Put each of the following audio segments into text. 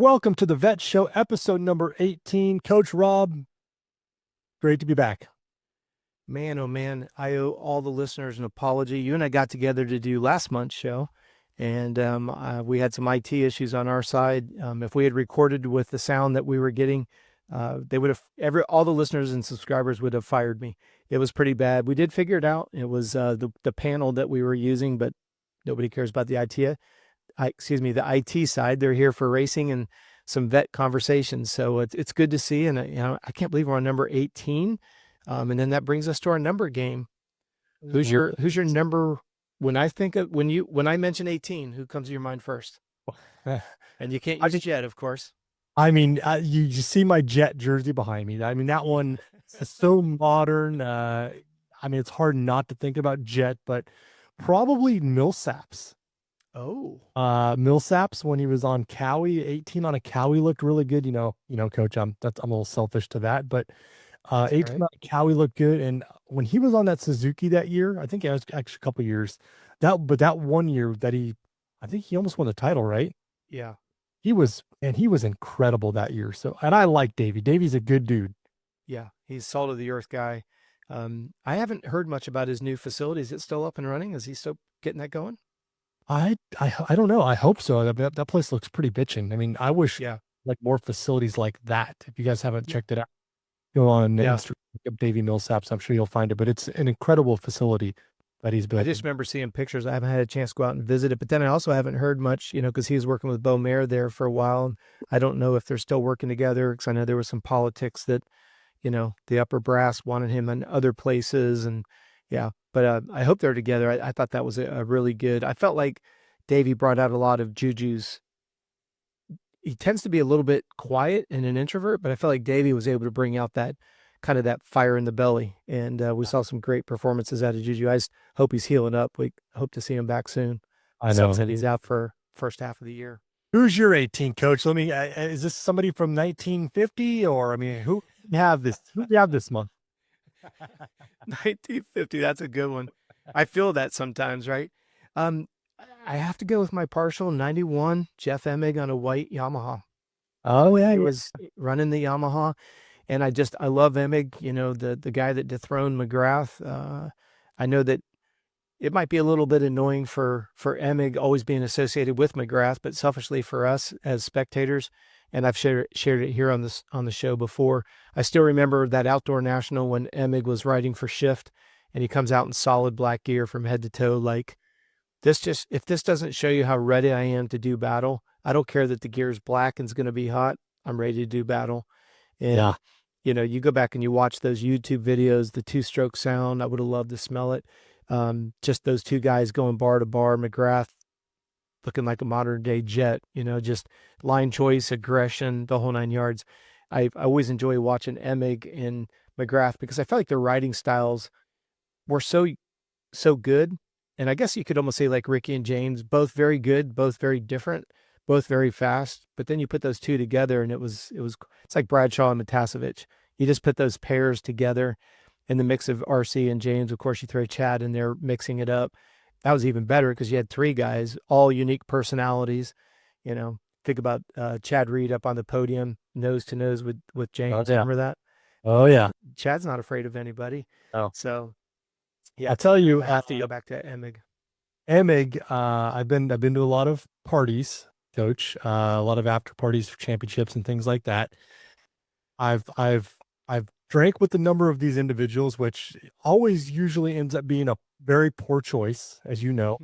Welcome to the Vet Show, episode number 18. Coach Robb, great to be back. Man, oh man, I owe all the listeners an apology. You and I got together to do last month's show, and we had some IT issues on our side. If we had recorded with the sound that we were getting, they would have all the listeners and subscribers would have fired me. It was pretty bad. We did figure it out. It was the panel that we were using, but nobody cares about the IT. The IT side. They're here for racing and some vet conversations. So it's good to see. And I can't believe we're on number 18. And then that brings us to our number game. Who's your number? When I mention 18, who comes to your mind first? And you can't use Jet, of course. I mean, you see my Jet jersey behind me. I mean, that one is so modern. I mean, it's hard not to think about Jet, but probably Milsaps. Oh, Milsaps when he was on Cowie, 18 on a Cowie looked really good. You know, Coach, I'm a little selfish to that, but 18 on a Cowie looked good. And when he was on that Suzuki that year, I think it was actually a couple years. That 1 year that I think he almost won the title, right? Yeah, he was incredible that year. So, and I like Davey. Davey's a good dude. Yeah, he's salt of the earth guy. I haven't heard much about his new facility. Is it still up and running? Is he still getting that going? I don't know. I hope so. That place looks pretty bitchin'. I mean, I wish like more facilities like that. If you guys haven't checked it out, go on Instagram, look up Davey Milsaps. I'm sure you'll find it. But it's an incredible facility that he's built. I just remember seeing pictures. I haven't had a chance to go out and visit it. But then I also haven't heard much, because he was working with Bo Mayer there for a while. And I don't know if they're still working together because I know there was some politics that, the upper brass wanted him in other places. And but I hope they're together. I thought that was a really good. I felt like Davey brought out a lot of Juju's. He tends to be a little bit quiet and an introvert, but I felt like Davey was able to bring out that kind of that fire in the belly. And we saw some great performances out of Juju. I just hope he's healing up. We hope to see him back soon. I know that he's out for first half of the year. Who's your 18, Coach? Let me. Is this somebody from 1950, or I mean, who do you have this? Who do you have this month? 1950. That's a good one. I feel that sometimes, right? I have to go with my partial 91 Jeff Emig on a white Yamaha. Oh yeah, he was running the Yamaha, and I love Emig. The guy that dethroned McGrath. I know that it might be a little bit annoying for Emig always being associated with McGrath, but selfishly for us as spectators, and I've shared it here on the show before. I still remember that outdoor national when Emig was riding for Shift, and he comes out in solid black gear from head to toe. Like if this doesn't show you how ready I am to do battle, I don't care that the gear is black and it's going to be hot. I'm ready to do battle. And you go back and you watch those YouTube videos, the 2-stroke sound. I would have loved to smell it. Just those two guys going bar to bar, McGrath looking like a modern day Jet, just line choice, aggression, the whole 9 yards. I always enjoy watching Emig and McGrath because I felt like their riding styles were so good. And I guess you could almost say like Ricky and James, both very good, both very different, both very fast. But then you put those two together and it's like Bradshaw and Matasevich. You just put those pairs together in the mix of RC and James. Of course, you throw Chad in there mixing it up. That was even better because you had 3 guys, all unique personalities. Think about Chad Reed up on the podium, nose to nose with James. Oh, yeah. Remember that? Oh yeah. Chad's not afraid of anybody. Oh. So I tell you, I have to go back to Emig. I've been to a lot of parties, Coach, a lot of after parties for championships and things like that. I've drank with a number of these individuals, which always usually ends up being a very poor choice, as you know.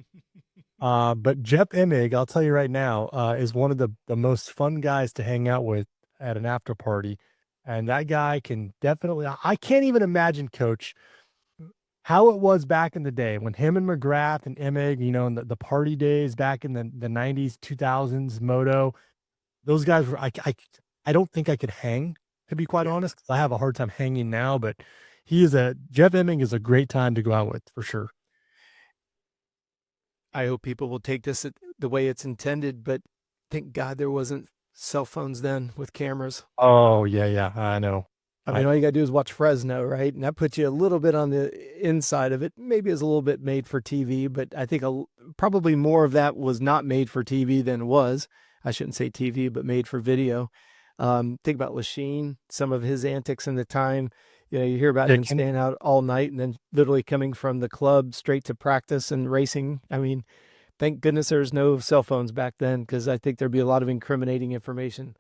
But Jeff Emig, I'll tell you right now, is one of the most fun guys to hang out with at an after party. And that guy can definitely, I can't even imagine, Coach, how it was back in the day when him and McGrath and Emig, in the party days back in the 90s, 2000s, moto, those guys were, I don't think I could hang, to be quite honest, because I have a hard time hanging now, but Jeff Emig is a great time to go out with for sure. I hope people will take this the way it's intended, but thank God there wasn't cell phones then with cameras. Oh yeah, I know. I mean, all you got to do is watch Fresno, right? And that puts you a little bit on the inside of it. Maybe it's a little bit made for TV, but I think probably more of that was not made for TV than was. I shouldn't say TV, but made for video. Think about Lachine, some of his antics in the time. You hear about him Chicken. staying out all night and then literally coming from the club straight to practice and racing. I mean, thank goodness there was no cell phones back then, because I think there'd be a lot of incriminating information.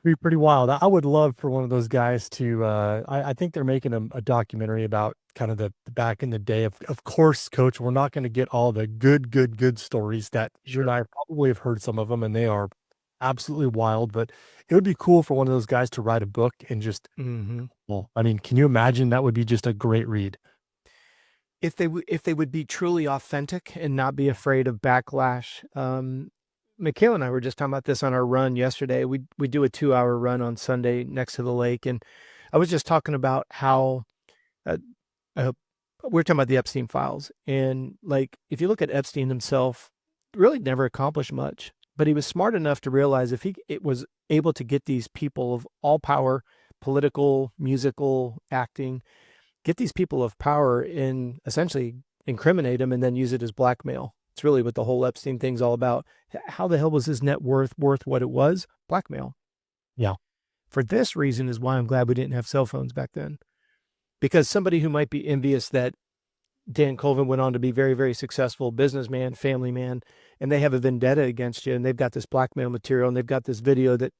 Be pretty wild. I would love for one of those guys to. I think they're making a documentary about kind of the back in the day. Of course, Coach, we're not going to get all the good stories that you and I probably have heard some of them, and they are absolutely wild. But it would be cool for one of those guys to write a book and just. Mm-hmm. Well, I mean, can you imagine? That would be just a great read. If they would be truly authentic and not be afraid of backlash. Michaela and I were just talking about this on our run yesterday. We do a 2-hour run on Sunday next to the lake, and I was just talking about how uh, we're talking about the Epstein files, and like if you look at Epstein himself, really never accomplished much, but he was smart enough to realize if it was able to get these people of all power, political, musical, acting, get these people of power and essentially incriminate them and then use it as blackmail. It's really what the whole Epstein thing's all about. How the hell was his net worth what it was? Blackmail. Yeah. For this reason is why I'm glad we didn't have cell phones back then. Because somebody who might be envious that Dan Colvin went on to be very, very successful businessman, family man, and they have a vendetta against you, and they've got this blackmail material, and they've got this video that,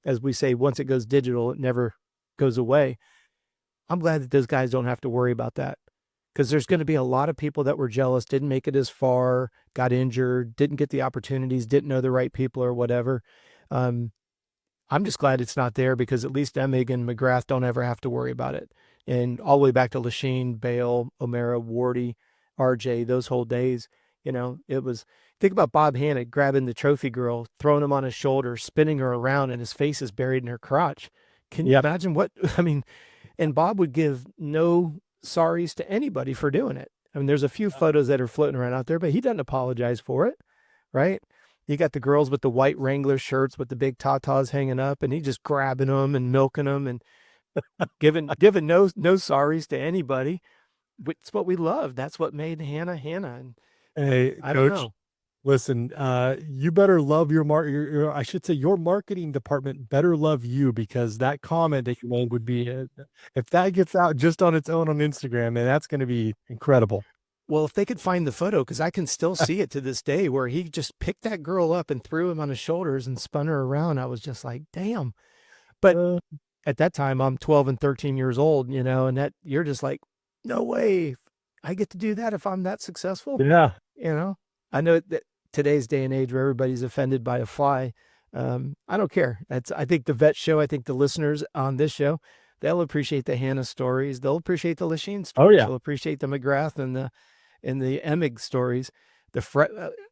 as we say, once it goes digital, it never goes away. I'm glad that those guys don't have to worry about that, because there's going to be a lot of people that were jealous, didn't make it as far, got injured, didn't get the opportunities, didn't know the right people or whatever. I'm just glad it's not there, because at least Emig and McGrath don't ever have to worry about it. And all the way back to Lachine, Bale, O'Mara, Wardy, RJ, those whole days, it was, think about Bob Hanna grabbing the trophy girl, throwing him on his shoulder, spinning her around, and his face is buried in her crotch. Can you imagine what, I mean, and Bob would give no sorries to anybody for doing it. I mean, there's a few photos that are floating around out there, but he doesn't apologize for it, right? You got the girls with the white Wrangler shirts with the big tatas hanging up, and he just grabbing them and milking them and giving no sorries to anybody. It's what we love. That's what made Hannah Hannah. And Hey, I don't Coach. know. Listen, you better love your I should say your marketing department better love you, because that comment that you made would be, if that gets out just on its own on Instagram, man, that's going to be incredible. Well, if they could find the photo, because I can still see it to this day, where he just picked that girl up and threw him on his shoulders and spun her around. I was just like, damn. But at that time, I'm 12 and 13 years old, and that you're just like, no way. I get to do that if I'm that successful. Yeah. I know that today's day and age where everybody's offended by a fly. I don't care. I think the vet show, I think the listeners on this show, they'll appreciate the Hannah stories. They'll appreciate the Lachine stories. Oh yeah. They'll appreciate the McGrath and the Emig stories.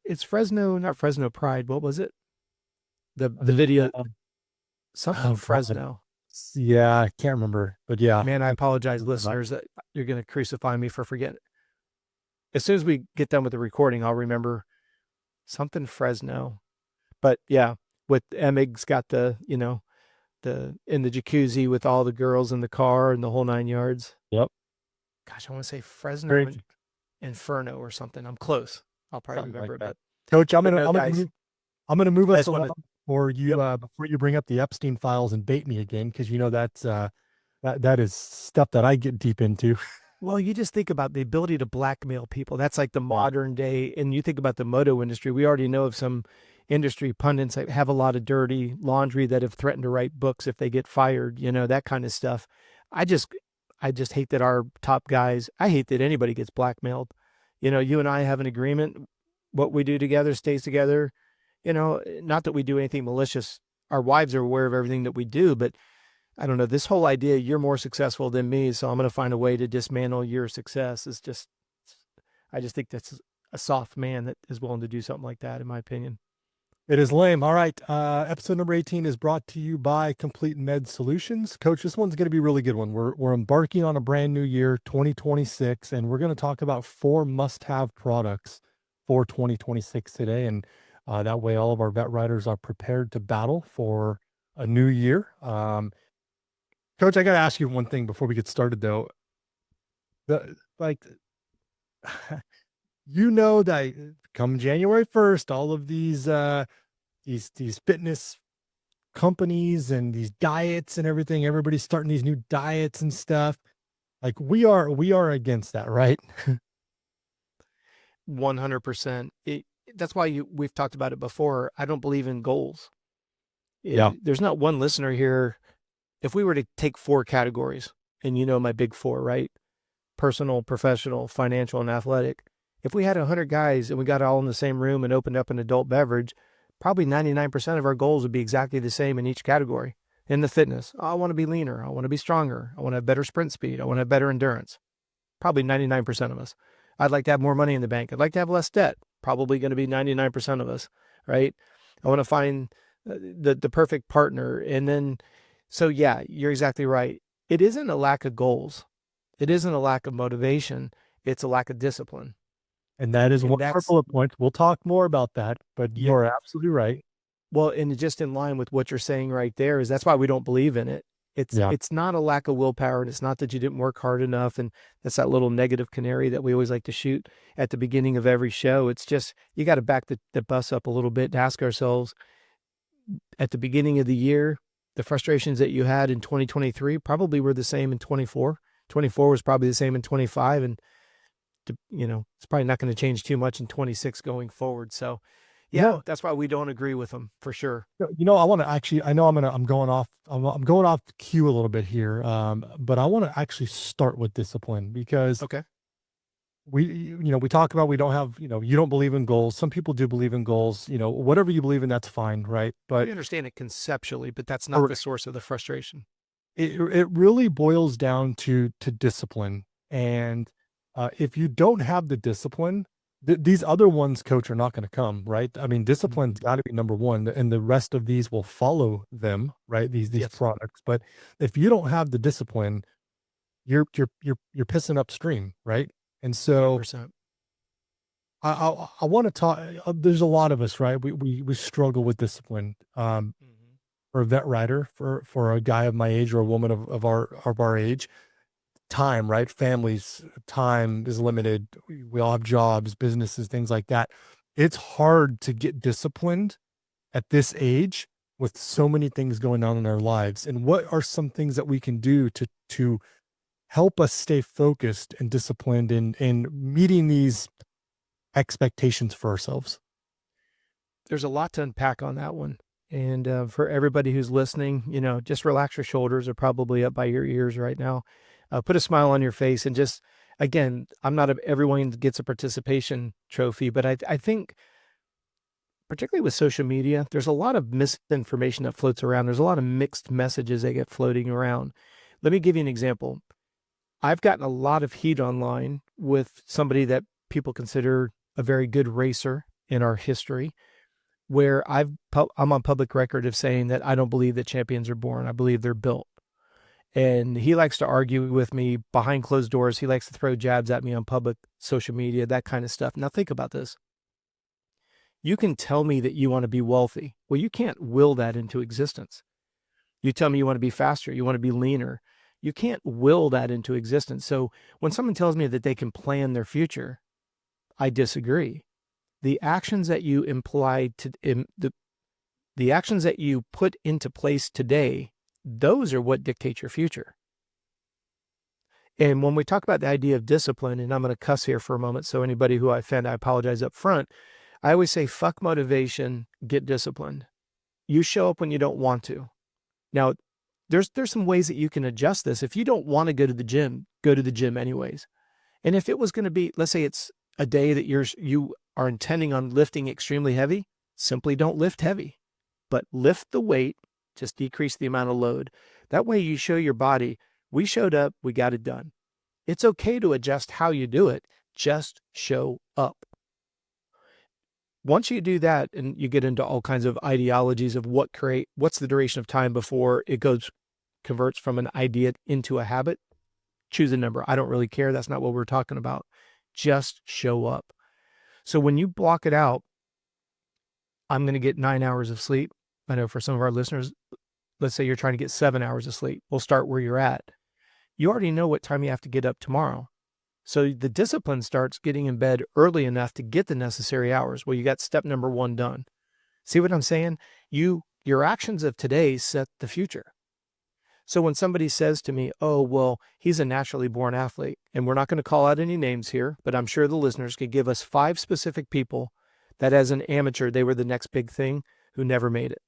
It's Fresno, not Fresno Pride. What was it? The video, something Fresno. Yeah, I can't remember, but yeah. Man, I apologize, listeners, that you're going to crucify me for forgetting. As soon as we get done with the recording, I'll remember something Fresno. But yeah, with Emig's got the in the jacuzzi with all the girls in the car and the whole 9 yards. Yep. Gosh, I want to say Fresno Inferno or something. I'm close. I'll probably remember it. But Coach, I'm gonna move us along before you bring up the Epstein files and bait me again, because that's that is stuff that I get deep into. Well, you just think about the ability to blackmail people. That's like the modern day. And you think about the moto industry. We already know of some industry pundits that have a lot of dirty laundry that have threatened to write books if they get fired, that kind of stuff. I just hate that our top guys, I hate that anybody gets blackmailed. You and I have an agreement. What we do together stays together. Not that we do anything malicious. Our wives are aware of everything that we do, but I don't know, this whole idea, you're more successful than me, so I'm going to find a way to dismantle your success, is just, I just think that's a soft man that is willing to do something like that, in my opinion. It is lame. All right. Episode number 18 is brought to you by Complete Med Solutions. Coach, this one's going to be a really good one. We're embarking on a brand new year, 2026, and we're going to talk about 4 must-have products for 2026 today. And that way all of our vet riders are prepared to battle for a new year. Coach, I got to ask you one thing before we get started, though. That come January 1st, all of these these fitness companies and these diets and everything. Everybody's starting these new diets and stuff. Like we are against that, right? 100%. That's why we've talked about it before. I don't believe in goals. Yeah. There's not one listener here. If we were to take 4 categories, and you know my big 4, right? Personal, professional, financial, and athletic. If we had 100 guys and we got all in the same room and opened up an adult beverage, probably 99% of our goals would be exactly the same in each category. In the fitness, I want to be leaner. I want to be stronger. I want to have better sprint speed. I want to have better endurance. Probably 99% of us. I'd like to have more money in the bank. I'd like to have less debt. Probably going to be 99% of us, right? I want to find the perfect partner. And then, so yeah, you're exactly right. It isn't a lack of goals. It isn't a lack of motivation. It's a lack of discipline. And that is And one of our that's, bullet points. We'll talk more about that, but yeah, you're absolutely right. well, and just in line with what you're saying right there is that's why we don't believe in it. Yeah. It's not a lack of willpower, and it's not that you didn't work hard enough, and that's that little negative canary that we always like to shoot at the beginning of every show. It's just you got to back the bus up a little bit and ask ourselves at the beginning of the year, the frustrations that you had in 2023 probably were the same in 24. 24 was probably the same in 25, and it's probably not going to change too much in 26 going forward. So yeah, that's why we don't agree with them for sure. I want to actually, I know I'm going off, I'm going off the cue a little bit here. But I want to actually start with discipline because Okay. we talk about, we don't have, you don't believe in goals. Some people do believe in goals, whatever you believe in, that's fine. Right. But We understand it conceptually, but that's not the source of the frustration. it really boils down to discipline. And if you don't have the discipline, these other ones, coach, are not going to come, right? I mean, discipline's got to be number one, and the rest of these will follow them, right? These Yes. products. But if you don't have the discipline, you're pissing upstream, right? And so 100%. I want to talk. There's a lot of us, right? We struggle with discipline. For a vet rider, for a guy of my age or a woman of our age, time, right? Families, time is limited. We all have jobs, businesses, things like that. It's hard to get disciplined at this age with so many things going on in our lives. And what are some things that we can do to help us stay focused and disciplined in meeting these expectations for ourselves? There's a lot to unpack on that one. And for everybody who's listening, just relax your shoulders. Are probably up by your ears right now. Put a smile on your face, and just, again, everyone gets a participation trophy, but I think particularly with social media, there's a lot of misinformation that floats around. There's a lot of mixed messages that get floating around. Let me give you an example. I've gotten a lot of heat online with somebody that people consider a very good racer in our history, where I'm on public record of saying that I don't believe that champions are born. I believe they're built. And he likes to argue with me behind closed doors. He likes to throw jabs at me on public social media, that kind of stuff. Now think about this. You can tell me that you want to be wealthy. Well, you can't will that into existence. You tell me you want to be faster, you want to be leaner. You can't will that into existence. So when someone tells me that they can plan their future, I disagree. The actions that you the actions that you put into place today, those are what dictate your future. And when we talk about the idea of discipline, and I'm going to cuss here for a moment, so anybody who I offend, I apologize up front. I always say, fuck motivation, get disciplined. You show up when you don't want to. Now, there's some ways that you can adjust this. If you don't want to go to the gym, go to the gym anyways. And if it was going to be, let's say it's a day that you are intending on lifting extremely heavy, simply don't lift heavy, but lift the weight, just decrease the amount of load. That way you show your body, we showed up, we got it done. It's okay to adjust how you do it, just show up. Once you do that, and you get into all kinds of ideologies of what's the duration of time before it converts from an idea into a habit, choose a number. I don't really care. That's not what we're talking about. Just show up. So when you block it out, I'm going to get 9 hours of sleep. I know for some of our listeners, let's say you're trying to get 7 hours of sleep. We'll start where you're at. You already know what time you have to get up tomorrow. So the discipline starts getting in bed early enough to get the necessary hours. Well, you got step number 1 done. See what I'm saying? Your actions of today set the future. So when somebody says to me, oh, well, he's a naturally born athlete, and we're not going to call out any names here, but I'm sure the listeners could give us 5 specific people that as an amateur, they were the next big thing who never made it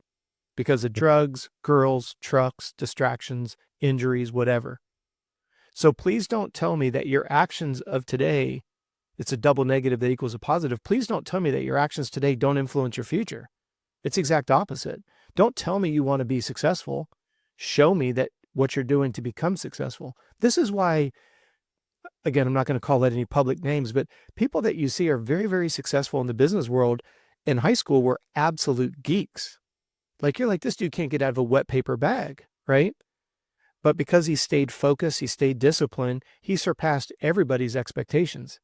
because of drugs, girls, trucks, distractions, injuries, whatever. So please don't tell me that your actions of today, it's a double negative that equals a positive. Please don't tell me that your actions today don't influence your future. It's the exact opposite. Don't tell me you want to be successful. Show me that what you're doing to become successful. This is why, again, I'm not going to call out any public names, but people that you see are very, very successful in the business world in high school were absolute geeks. Like, you're like, this dude can't get out of a wet paper bag, right? But because he stayed focused, he stayed disciplined, he surpassed everybody's expectations.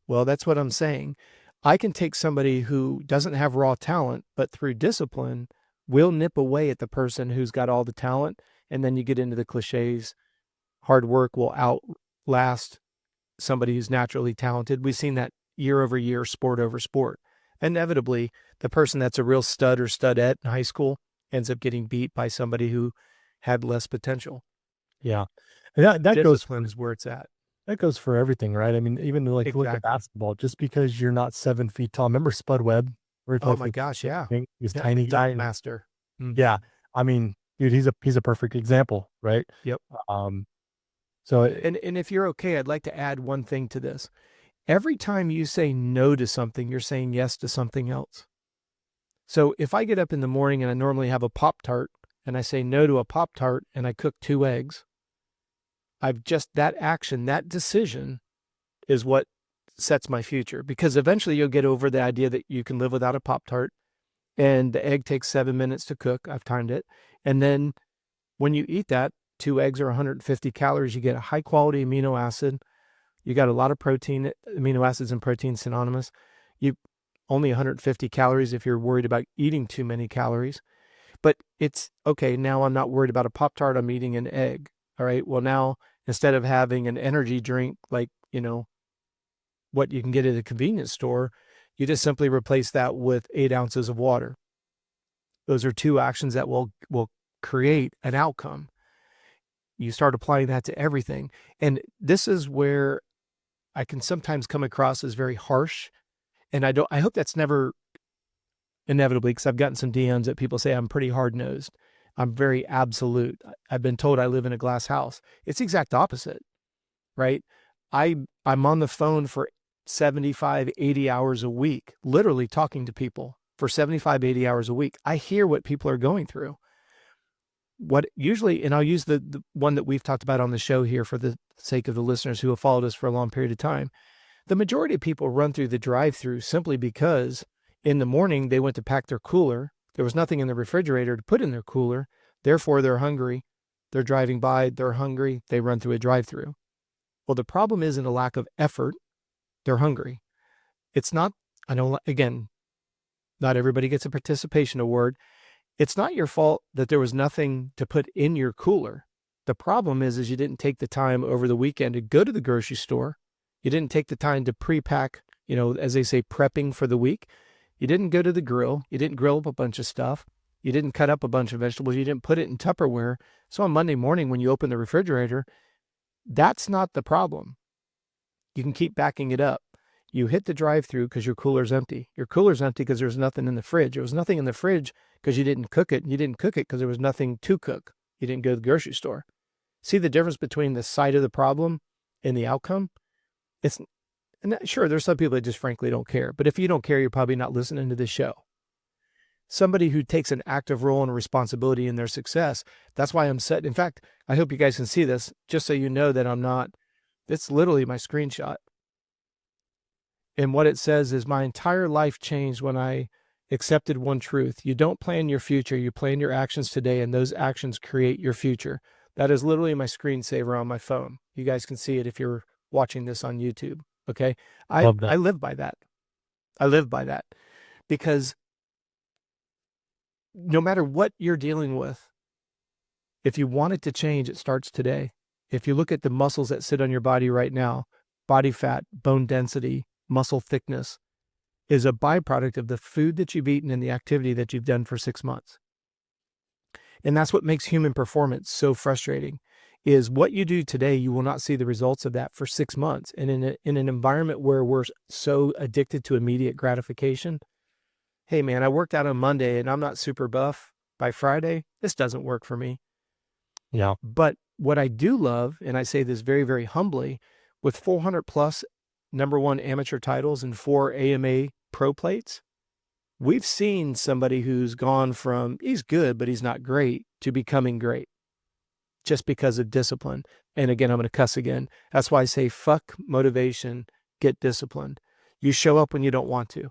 Well, that's what I'm saying. I can take somebody who doesn't have raw talent, but through discipline, will nip away at the person who's got all the talent. And then you get into the cliches. Hard work will outlast somebody who's naturally talented. We've seen that year over year, sport over sport. Inevitably, the person that's a real stud or studette in high school ends up getting beat by somebody who had less potential. Yeah. And that goes Discipline is where it's at. That goes for everything, right? I mean, even like look at Exactly. basketball, just because you're not 7 feet tall. Remember Spud Webb? Where he Oh played my for gosh, yeah. He was Yeah, tiny guy. dunk master. Yeah. I mean, dude, he's a perfect example, right? Yep. So And if you're okay, I'd like to add one thing to this. Every time you say no to something, you're saying yes to something else. So if I get up in the morning and I normally have a Pop-Tart and I say no to a Pop-Tart and I cook 2 eggs, that action, that decision is what sets my future, because eventually you'll get over the idea that you can live without a Pop-Tart, and the egg takes 7 minutes to cook. I've timed it. And then when you eat that, 2 eggs are 150 calories. You get a high quality amino acid. You got a lot of protein, amino acids and protein synonymous. You only 150 calories if you're worried about eating too many calories. But it's okay. Now I'm not worried about a Pop-Tart. I'm eating an egg. All right. Well, now instead of having an energy drink, like, what you can get at a convenience store, you just simply replace that with 8 ounces of water. Those are 2 actions that will create an outcome. You start applying that to everything. And this is where I can sometimes come across as very harsh. And I hope that's never inevitably, because I've gotten some DMs that people say I'm pretty hard-nosed. I'm very absolute. I've been told I live in a glass house. It's the exact opposite, right? I'm on the phone for 75, 80 hours a week, literally talking to people for 75, 80 hours a week. I hear what people are going through. What usually, and I'll use the one that we've talked about on the show here for the sake of the listeners who have followed us for a long period of time. The majority of people run through the drive-through simply because in the morning they went to pack their cooler. There was nothing in the refrigerator to put in their cooler. Therefore, they're hungry. They're driving by. They're hungry. They run through a drive-through. Well, the problem isn't a lack of effort. They're hungry. It's not, again, not everybody gets a participation award. It's not your fault that there was nothing to put in your cooler. The problem is you didn't take the time over the weekend to go to the grocery store. You didn't take the time to pre-pack, as they say, prepping for the week. You didn't go to the grill. You didn't grill up a bunch of stuff. You didn't cut up a bunch of vegetables. You didn't put it in Tupperware. So on Monday morning, when you open the refrigerator, that's not the problem. You can keep backing it up. You hit the drive-through because your cooler's empty. Your cooler's empty because there's nothing in the fridge. There was nothing in the fridge because you didn't cook it. You didn't cook it because there was nothing to cook. You didn't go to the grocery store. See the difference between the side of the problem and the outcome? Sure, there's some people that just frankly don't care. But if you don't care, you're probably not listening to this show. Somebody who takes an active role and responsibility in their success, that's why I'm set. In fact, I hope you guys can see this, just so you know that I'm not, it's literally my screenshot. And what it says is, my entire life changed when I accepted one truth. You don't plan your future, you plan your actions today, and those actions create your future. That is literally my screensaver on my phone. You guys can see it if you're watching this on YouTube. Okay. I live by that. I live by that because no matter what you're dealing with, if you want it to change, it starts today. If you look at the muscles that sit on your body right now, body fat, bone density, muscle thickness, is a byproduct of the food that you've eaten and the activity that you've done for 6 months. And that's what makes human performance so frustrating, is what you do today, you will not see the results of that for 6 months. And in an environment where we're so addicted to immediate gratification, hey man, I worked out on Monday and I'm not super buff by Friday. This doesn't work for me. Yeah. But what I do love, and I say this very, very humbly, with 400 plus #1 amateur titles and 4 AMA pro plates, we've seen somebody who's gone from, he's good, but he's not great, to becoming great just because of discipline. And again, I'm going to cuss again. That's why I say, fuck motivation, get disciplined. You show up when you don't want to.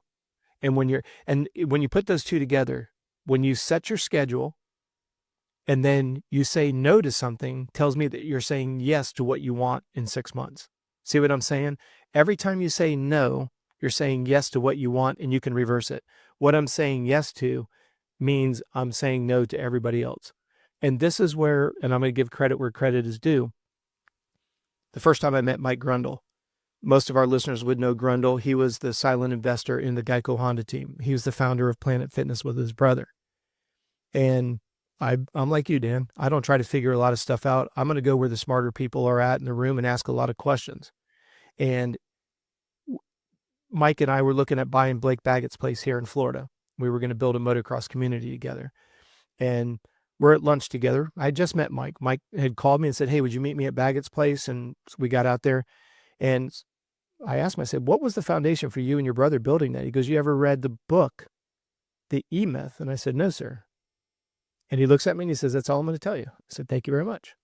And when you put those two together, when you set your schedule and then you say no to something, tells me that you're saying yes to what you want in 6 months. See what I'm saying? Every time you say no, you're saying yes to what you want, and you can reverse it. What I'm saying yes to means I'm saying no to everybody else. And this is where, and I'm going to give credit where credit is due. The first time I met Mike Grundle, most of our listeners would know Grundle. He was the silent investor in the Geico Honda team. He was the founder of Planet Fitness with his brother. And I'm like you, Dan. I don't try to figure a lot of stuff out. I'm going to go where the smarter people are at in the room and ask a lot of questions. And Mike and I were looking at buying Blake Baggett's place here in Florida. We were going to build a motocross community together. And we're at lunch together. I just met Mike. Mike had called me and said, hey, would you meet me at Baggett's place? And we got out there. And I asked him, I said, what was the foundation for you and your brother building that? He goes, you ever read the book, The E-Myth? And I said, no, sir. And he looks at me and he says, that's all I'm going to tell you. I said, thank you very much.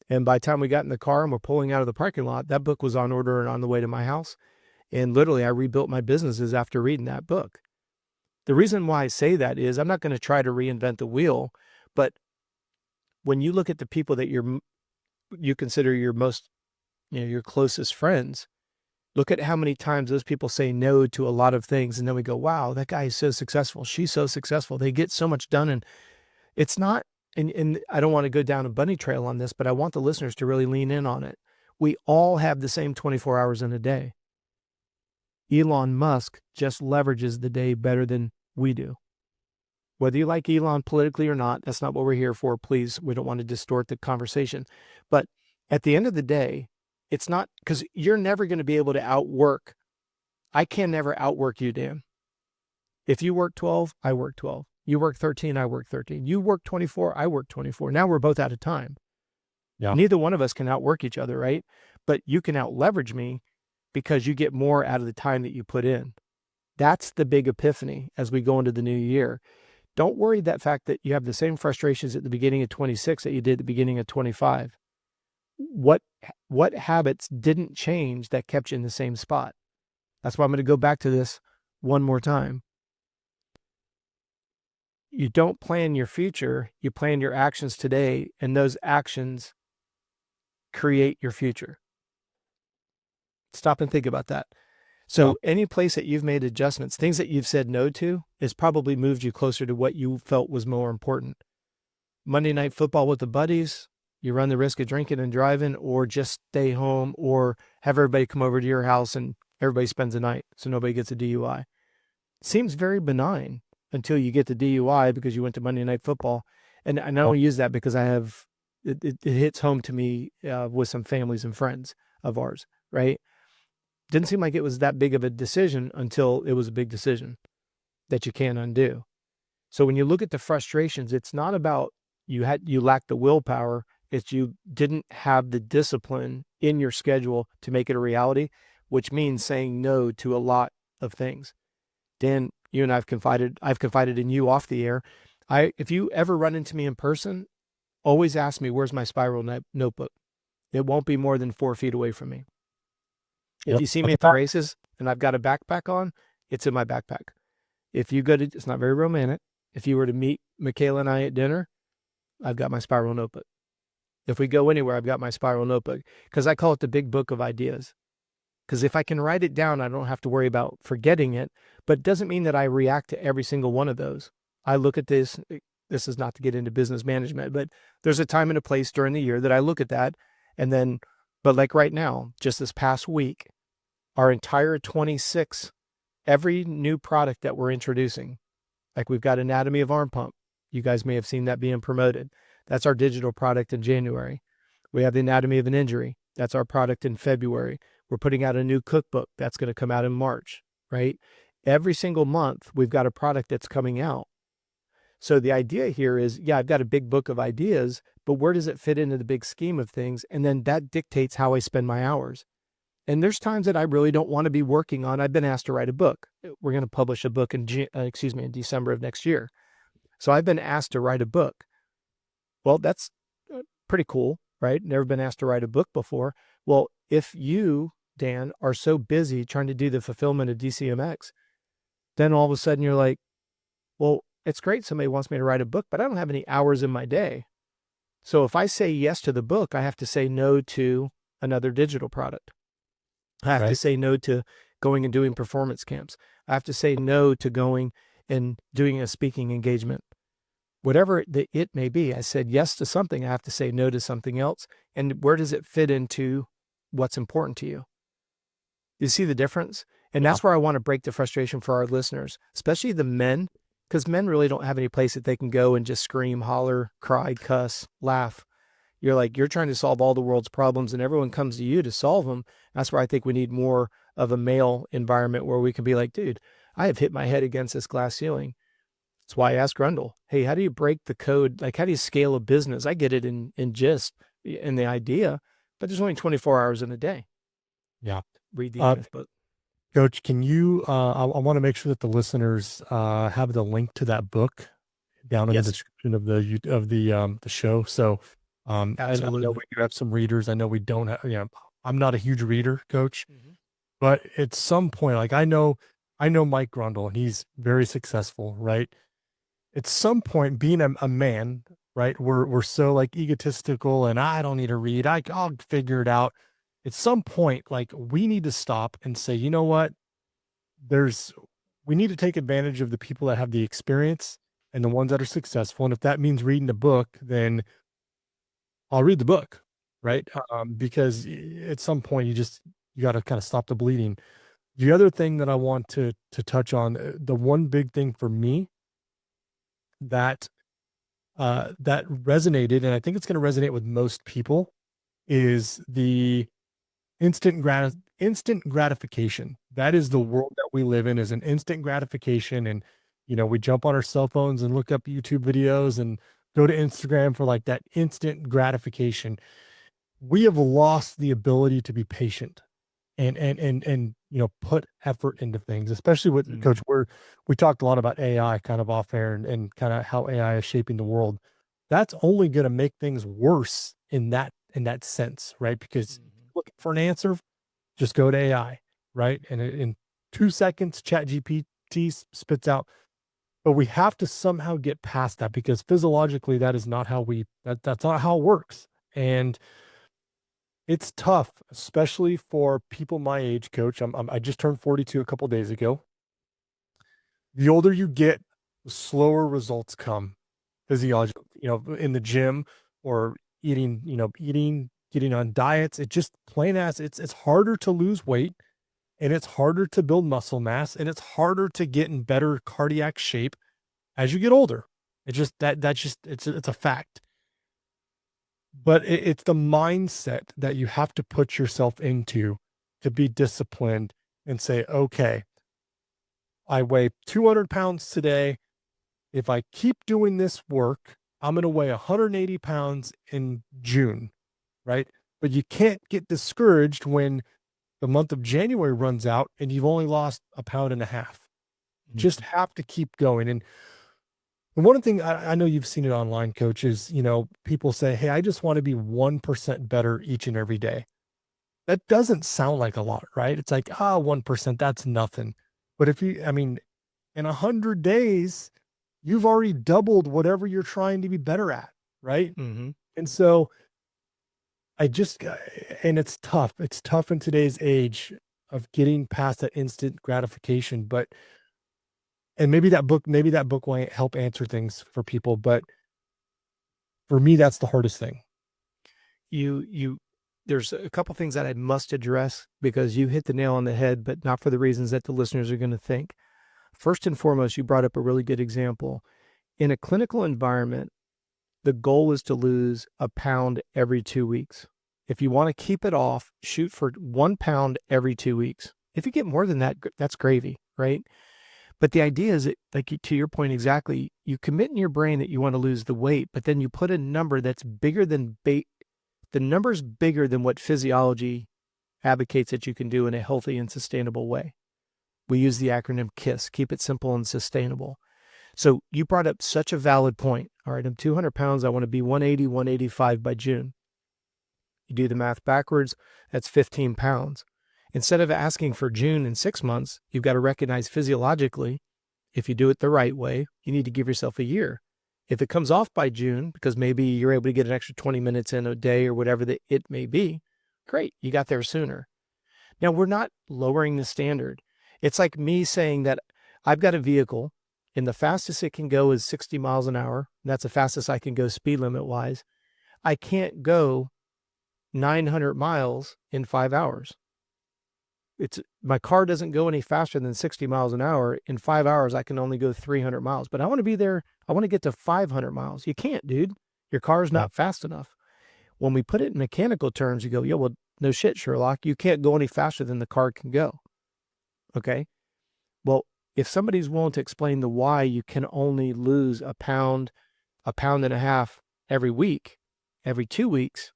And by the time we got in the car and we're pulling out of the parking lot, that book was on order and on the way to my house. And literally, I rebuilt my businesses after reading that book. The reason why I say that is I'm not going to try to reinvent the wheel, but when you look at the people that you consider your most, your closest friends, look at how many times those people say no to a lot of things. And then we go, wow, that guy is so successful. She's so successful. They get so much done. And it's not, and I don't want to go down a bunny trail on this, but I want the listeners to really lean in on it. We all have the same 24 hours in a day. Elon Musk just leverages the day better than we do. Whether you like Elon politically or not, that's not what we're here for. Please, we don't want to distort the conversation. But at the end of the day, it's not, because you're never going to be able to outwork. I can never outwork you, Dan. If you work 12, I work 12. You work 13, I work 13. You work 24, I work 24. Now we're both out of time. Yeah. Neither one of us can outwork each other, right? But you can outleverage me because you get more out of the time that you put in. That's the big epiphany as we go into the new year. Don't worry that fact that you have the same frustrations at the beginning of 26 that you did at the beginning of 25. What habits didn't change that kept you in the same spot? That's why I'm going to go back to this one more time. You don't plan your future, you plan your actions today, and those actions create your future. Stop and think about that. So any place that you've made adjustments, things that you've said no to, has probably moved you closer to what you felt was more important. Monday night football with the buddies, you run the risk of drinking and driving, or just stay home, or have everybody come over to your house and everybody spends the night so nobody gets a DUI. Seems very benign until you get the DUI because you went to Monday Night Football. And I don't use that because I have, it hits home to me with some families and friends of ours, right? Didn't seem like it was that big of a decision until it was a big decision that you can't undo. So when you look at the frustrations, it's not about you lack the willpower. It's you didn't have the discipline in your schedule to make it a reality, which means saying no to a lot of things. Dan, you and I've confided in you off the air. If you ever run into me in person, always ask me, where's my spiral notebook? It won't be more than 4 feet away from me. If you see me at the races and I've got a backpack on, it's in my backpack. If you go to, it's not very romantic. If you were to meet Michaela and I at dinner, I've got my spiral notebook. If we go anywhere, I've got my spiral notebook because I call it the big book of ideas. Because if I can write it down, I don't have to worry about forgetting it, but it doesn't mean that I react to every single one of those. I look at this is not to get into business management, but there's a time and a place during the year that I look at that. And then, but like right now, just this past week, our entire 26 every new product that we're introducing, like we've got Anatomy of Arm Pump. You guys may have seen that being promoted. That's our digital product in January. We have the Anatomy of an Injury. That's our product in February. We're putting out a new cookbook. That's going to come out in March, right? Every single month, we've got a product that's coming out. So the idea here is, yeah, I've got a big book of ideas, but where does it fit into the big scheme of things? And then that dictates how I spend my hours. And there's times that I really don't want to be working on. I've been asked to write a book. We're going to publish a book in December of next year. So I've been asked to write a book. Well, that's pretty cool, right? Never been asked to write a book before. Well, if you, Dan, are so busy trying to do the fulfillment of DCMX, then all of a sudden you're like, well, it's great somebody wants me to write a book, but I don't have any hours in my day. So if I say yes to the book, I have to say no to another digital product. I have to say no to going and doing performance camps. I have to say no to going and doing a speaking engagement. Whatever it may be, I said yes to something. I have to say no to something else. And where does it fit into what's important to you? You see the difference? And that's where I want to break the frustration for our listeners, especially the men, because men really don't have any place that they can go and just scream, holler, cry, cuss, laugh. You're trying to solve all the world's problems and everyone comes to you to solve them. That's where I think we need more of a male environment where we can be like, dude, I have hit my head against this glass ceiling. That's why I asked Grundle, hey, how do you break the code? Like, how do you scale a business? I get it in gist in the idea, but there's only 24 hours in a day. Yeah. Read the myth book. Coach, can you, I want to make sure that the listeners have the link to that book down in the description of the show. So, absolutely. I know we do have some readers. I know we don't have, I'm not a huge reader, Coach, but at some point, like I know Mike Grundle, and he's very successful, right? At some point, being a man, right? We're so like egotistical and I don't need to read. I'll figure it out. At some point, like we need to stop and say, you know what? We need to take advantage of the people that have the experience and the ones that are successful. And if that means reading a book, then I'll read the book, right? Because at some point you got to kind of stop the bleeding. The other thing that I want to touch on, the one big thing for me that resonated, and I think it's going to resonate with most people, is the instant gratification. That is the world that we live in, is an instant gratification. And, we jump on our cell phones and look up YouTube videos and go to Instagram for like that instant gratification. We have lost the ability to be patient and put effort into things, especially with Coach, we talked a lot about AI kind of off air and kind of how AI is shaping the world. That's only going to make things worse in that sense, right? Because looking for an answer, just go to AI, right? And in 2 seconds, ChatGPT spits out. But we have to somehow get past that, because physiologically, that is not how that's not how it works. And it's tough, especially for people my age, Coach. I just turned 42 a couple days ago. The older you get, the slower results come physiologically, in the gym or eating, getting on diets. It just it's harder to lose weight, and it's harder to build muscle mass, and it's harder to get in better cardiac shape as you get older. It's just it's a fact. But it's the mindset that you have to put yourself into to be disciplined and say, okay, I weigh 200 pounds today. If I keep doing this work, I'm going to weigh 180 pounds in June, right? But you can't get discouraged when the month of January runs out and you've only lost 1.5 pounds. Just have to keep going. And one thing I know you've seen it online, Coach, is, people say, hey, I just want to be 1% better each and every day. That doesn't sound like a lot, right? It's like, 1%, that's nothing. But in 100 days, you've already doubled whatever you're trying to be better at, right? And so and it's tough. It's tough in today's age of getting past that instant gratification, and maybe that book will help answer things for people. But for me, that's the hardest thing. there's a couple things that I must address because you hit the nail on the head, but not for the reasons that the listeners are going to think. First and foremost, you brought up a really good example. In a clinical environment, the goal is to lose a pound every 2 weeks. If you want to keep it off, shoot for 1 pound every 2 weeks. If you get more than that, that's gravy, right? But the idea is that, like to your point exactly, you commit in your brain that you want to lose the weight, but then you put a number that's bigger than the number's bigger than what physiology advocates that you can do in a healthy and sustainable way. We use the acronym KISS, keep it simple and sustainable. So you brought up such a valid point. All right, I'm 200 pounds. I want to be 180, 185 by June. You do the math backwards, that's 15 pounds. Instead of asking for June in 6 months, you've got to recognize physiologically, if you do it the right way, you need to give yourself a year. If it comes off by June, because maybe you're able to get an extra 20 minutes in a day or whatever that it may be, great, you got there sooner. Now, we're not lowering the standard. It's like me saying that I've got a vehicle and the fastest it can go is 60 miles an hour. That's the fastest I can go speed limit wise. I can't go 900 miles in 5 hours. My car doesn't go any faster than 60 miles an hour. In 5 hours, I can only go 300 miles, but I want to be there. I want to get to 500 miles. You can't, dude. Your car's not fast enough. When we put it in mechanical terms, you go, yeah, well, no shit, Sherlock. You can't go any faster than the car can go. Okay. Well, if somebody's willing to explain the why you can only lose a pound and a half every week, every 2 weeks,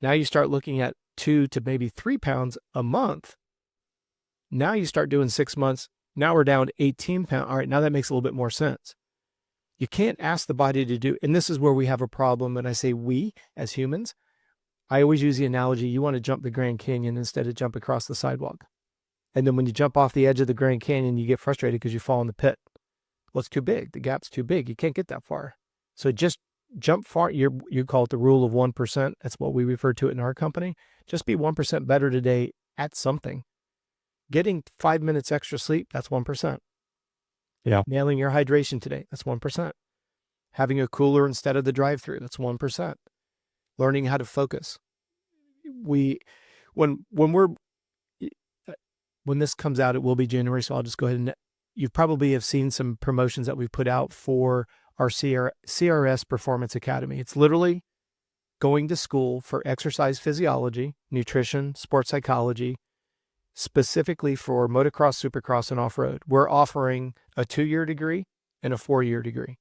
now you start looking at 2 to maybe 3 pounds a month. Now you start doing 6 months. Now we're down to 18 pounds. All right, now that makes a little bit more sense. You can't ask the body to do, and this is where we have a problem. And I say we as humans, I always use the analogy, you want to jump the Grand Canyon instead of jump across the sidewalk. And then when you jump off the edge of the Grand Canyon, you get frustrated because you fall in the pit. Well, it's too big. The gap's too big. You can't get that far. So just jump far. You call it the rule of 1%. That's what we refer to it in our company. Just be 1% better today at something. Getting 5 minutes extra sleep, that's 1%. Yeah. Nailing your hydration today, that's 1%. Having a cooler instead of the drive-through, that's 1%. Learning how to focus. When this comes out, it will be January, so I'll just go ahead and, you probably have seen some promotions that we've put out for our CRS Performance Academy. It's literally going to school for exercise physiology, nutrition, sports psychology, specifically for motocross, supercross, and off-road. We're offering a 2-year degree and a 4-year degree.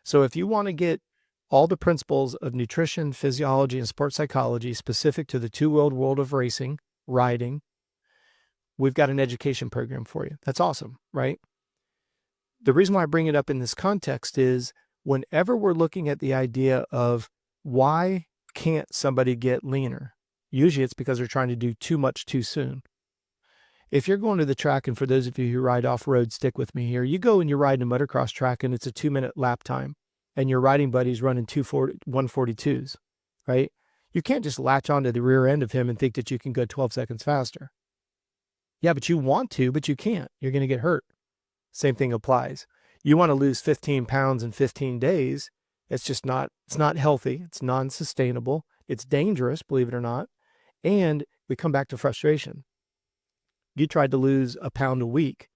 So if you want to get all the principles of nutrition, physiology, and sports psychology specific to the two-wheeled world of racing, riding, we've got an education program for you. That's awesome, right? The reason why I bring it up in this context is whenever we're looking at the idea of why can't somebody get leaner, usually it's because they're trying to do too much too soon. If you're going to the track, and for those of you who ride off-road, stick with me here. You go and you're riding a motocross track and it's a 2-minute lap time and your riding buddy's running 142s, right? You can't just latch onto the rear end of him and think that you can go 12 seconds faster. Yeah, but you want to, but you can't. You're going to get hurt. Same thing applies. You want to lose 15 pounds in 15 days. It's just not, it's not healthy. It's non-sustainable. It's dangerous, believe it or not. And we come back to frustration. You tried to lose a pound a week.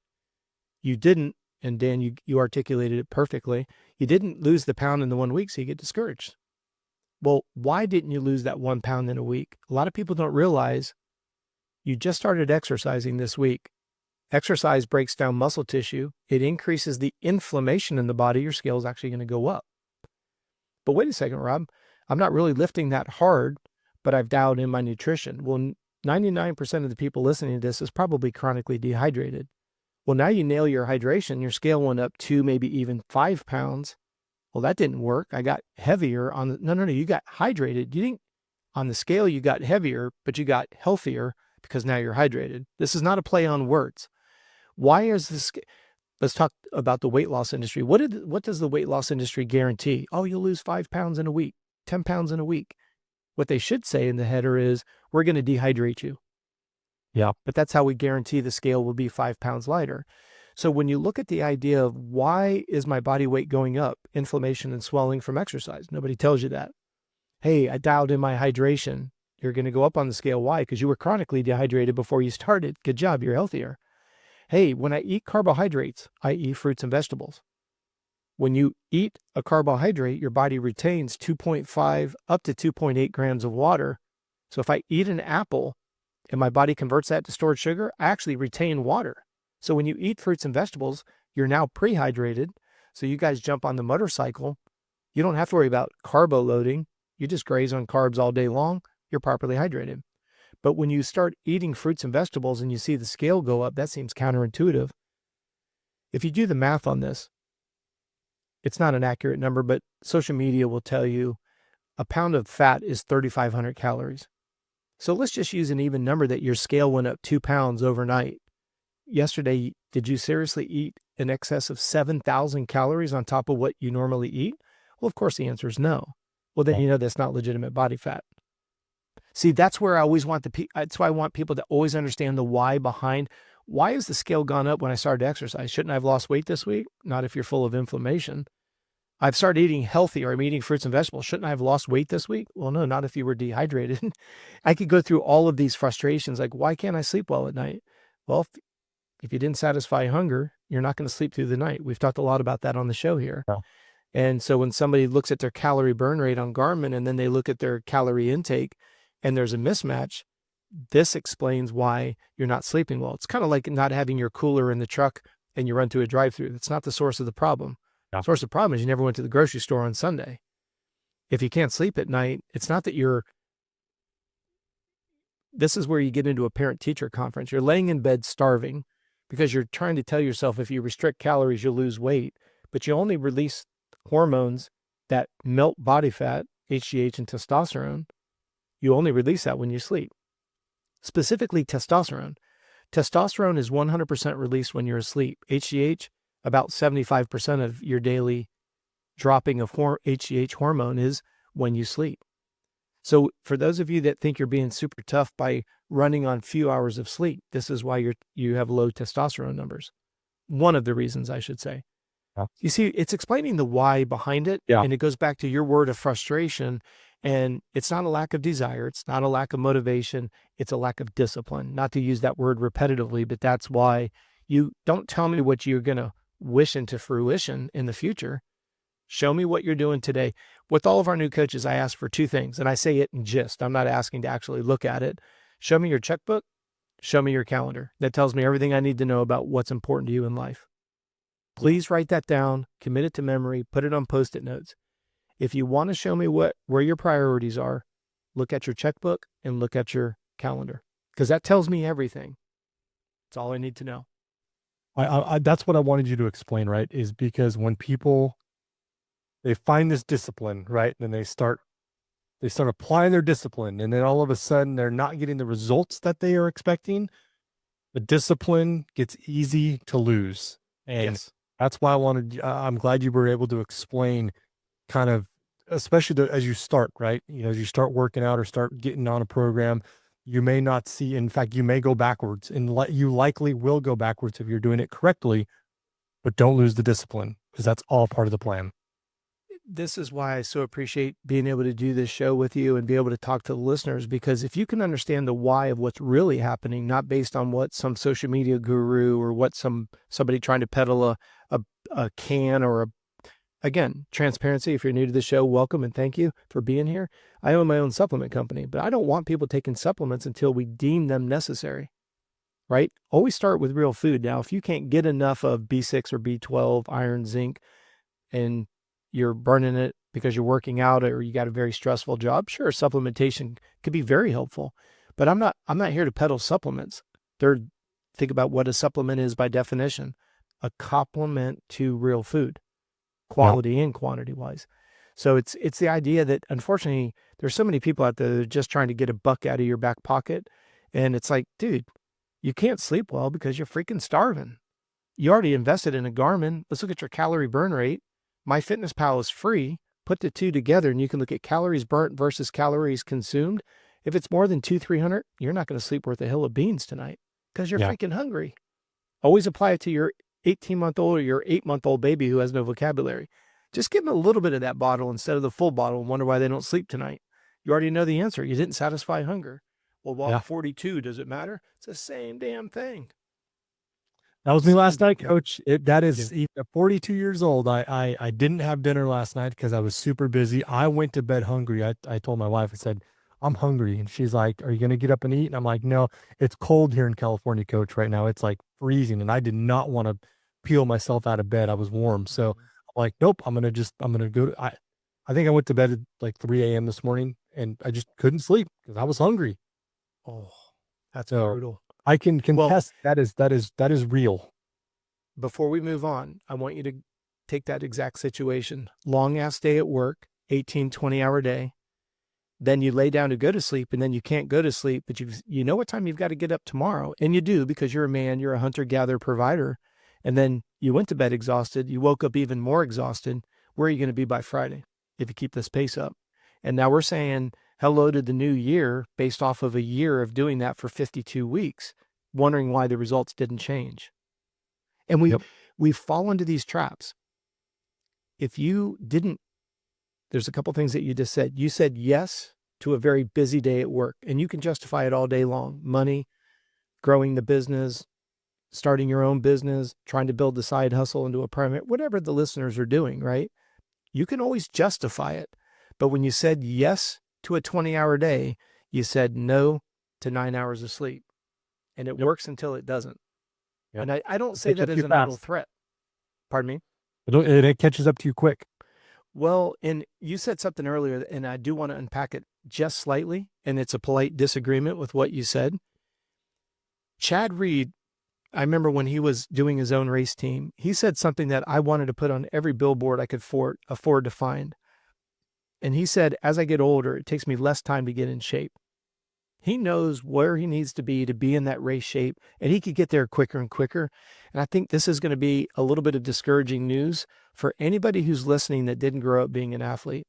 You didn't, and Dan, you articulated it perfectly. You didn't lose the pound in the 1 week, so you get discouraged. Well, why didn't you lose that 1 pound in a week? A lot of people don't realize you just started exercising this week. Exercise breaks down muscle tissue. It increases the inflammation in the body. Your scale is actually going to go up. But wait a second, Rob. I'm not really lifting that hard, but I've dialed in my nutrition. Well, 99% of the people listening to this is probably chronically dehydrated. Well, now you nail your hydration. Your scale went up 2, maybe even 5 pounds. Well, that didn't work. I got heavier on the, no, you got hydrated. You didn't, on the scale, you got heavier, but you got healthier because now you're hydrated. This is not a play on words. Why is this? Let's talk about the weight loss industry. What does the weight loss industry guarantee? Oh, you'll lose 5 pounds in a week, 10 pounds in a week. What they should say in the header is, we're going to dehydrate you. Yeah. But that's how we guarantee the scale will be 5 pounds lighter. So when you look at the idea of why is my body weight going up, inflammation and swelling from exercise, nobody tells you that. Hey, I dialed in my hydration. You're going to go up on the scale. Why? Because you were chronically dehydrated before you started. Good job. You're healthier. Hey, when I eat carbohydrates, i.e. fruits and vegetables, when you eat a carbohydrate, your body retains 2.5 up to 2.8 grams of water. So if I eat an apple and my body converts that to stored sugar, I actually retain water. So when you eat fruits and vegetables, you're now prehydrated. So you guys jump on the motorcycle. You don't have to worry about carbo loading. You just graze on carbs all day long. You're properly hydrated. But when you start eating fruits and vegetables and you see the scale go up, that seems counterintuitive. If you do the math on this, it's not an accurate number, but social media will tell you a pound of fat is 3,500 calories. So let's just use an even number that your scale went up 2 pounds overnight. Yesterday, did you seriously eat in excess of 7,000 calories on top of what you normally eat? Well, of course, the answer is no. Well, then you know that's not legitimate body fat. See, that's where I always want that's why I want people to always understand the why behind. Why has the scale gone up when I started to exercise? Shouldn't I have lost weight this week? Not if you're full of inflammation. I've started eating healthy, or I'm eating fruits and vegetables. Shouldn't I have lost weight this week? Well, no, not if you were dehydrated. I could go through all of these frustrations, like, why can't I sleep well at night? Well, if you didn't satisfy hunger, you're not going to sleep through the night. We've talked a lot about that on the show here. Yeah. And so when somebody looks at their calorie burn rate on Garmin and then they look at their calorie intake and there's a mismatch, this explains why you're not sleeping well. It's kind of like not having your cooler in the truck and you run to a drive-through. That's not the source of the problem. Yeah. The source of the problem is you never went to the grocery store on Sunday. If you can't sleep at night, it's not that this is where you get into a parent-teacher conference. You're laying in bed starving because you're trying to tell yourself if you restrict calories, you'll lose weight, but you only release hormones that melt body fat, HGH and testosterone. You only release that when you sleep. Specifically testosterone. Testosterone is 100% released when you're asleep. HGH, about 75% of your daily dropping of HGH hormone is when you sleep. So for those of you that think you're being super tough by running on few hours of sleep, this is why you have low testosterone numbers. One of the reasons, I should say. Yeah. You see, it's explaining the why behind it. Yeah. And it goes back to your word of frustration. And it's not a lack of desire. It's not a lack of motivation. It's a lack of discipline. Not to use that word repetitively, but that's why you don't tell me what you're going to wish into fruition in the future. Show me what you're doing today. With all of our new coaches, I ask for two things, and I say it in gist. I'm not asking to actually look at it. Show me your checkbook. Show me your calendar. That tells me everything I need to know about what's important to you in life. Please write that down, commit it to memory, put it on Post-it notes. If you want to show me where your priorities are, look at your checkbook and look at your calendar, because that tells me everything. That's all I need to know. That's what I wanted you to explain, right? Is because when people, they find this discipline, right? And they start applying their discipline, and then all of a sudden they're not getting the results that they are expecting. The discipline gets easy to lose. And yes. That's why I'm glad you were able to explain kind of, especially as you start, right? As you start working out or start getting on a program, you may not see, in fact, you may go backwards, and you likely will go backwards if you're doing it correctly, but don't lose the discipline, because that's all part of the plan. This is why I so appreciate being able to do this show with you and be able to talk to the listeners, because if you can understand the why of what's really happening, not based on what some social media guru or what somebody trying to peddle a can or again, transparency. If you're new to the show, welcome and thank you for being here. I own my own supplement company, but I don't want people taking supplements until we deem them necessary, right? Always start with real food. Now, if you can't get enough of B6 or B12, iron, zinc, and you're burning it because you're working out or you got a very stressful job, sure, supplementation could be very helpful. But I'm not here to peddle supplements. Think about what a supplement is by definition: a complement to real food, quality and quantity wise. So it's the idea that, unfortunately, there's so many people out there that are just trying to get a buck out of your back pocket. And it's like, dude, you can't sleep well because you're freaking starving. You already invested in a Garmin. Let's look at your calorie burn rate. MyFitnessPal is free. Put the two together and you can look at calories burnt versus calories consumed. If it's more than 200-300, you're not going to sleep worth a hill of beans tonight because you're freaking hungry. Always apply it to your 18-month-old or your 8-month-old baby who has no vocabulary. Just give them a little bit of that bottle instead of the full bottle and wonder why they don't sleep tonight. You already know the answer. You didn't satisfy hunger. Well, walk Yeah. 42. Does it matter? It's the same damn thing. That was me last night, Yeah. coach. That is even at 42 years old. I didn't have dinner last night because I was super busy. I went to bed hungry. I told my wife, I said, I'm hungry. And she's like, are you going to get up and eat? And I'm like, no, it's cold here in California, coach, right now. It's like freezing. And I did not want to peel myself out of bed. I was warm. So I'm like, nope, I'm going to go to, I think I went to bed at like 3 a.m. this morning and I just couldn't sleep because I was hungry. Oh, that's So brutal. I can Well, contest that is real. before we move on, I want you to take that exact situation. Long ass day at work, 18, 20-hour day. Then you lay down to go to sleep and then you can't go to sleep, but you know what time you've got to get up tomorrow. And you do because you're a man, you're a hunter-gatherer provider. And then you went to bed exhausted. You woke up even more exhausted. Where are you going to be by Friday if you keep this pace up? And now we're saying hello to the new year based off of a year of doing that for 52 weeks, wondering why the results didn't change. And we fall into these traps. If you didn't, there's a couple things that you just said. You said yes to a very busy day at work, and you can justify it all day long. Money, growing the business, starting your own business, trying to build the side hustle into a primary, whatever the listeners are doing, right? You can always justify it. But when you said yes to a 20-hour day, you said no to 9 hours of sleep. And it works until it doesn't. Yep. And I don't say that as an idle threat. Pardon me? It catches up to you quick. Well, and you said something earlier, and I do want to unpack it just slightly, and it's a polite disagreement with what you said. Chad Reed, I remember when he was doing his own race team, he said something that I wanted to put on every billboard I could afford to find. And he said, as I get older, it takes me less time to get in shape. He knows where he needs to be in that race shape, and he could get there quicker and quicker. And I think this is going to be a little bit of discouraging news for anybody who's listening that didn't grow up being an athlete,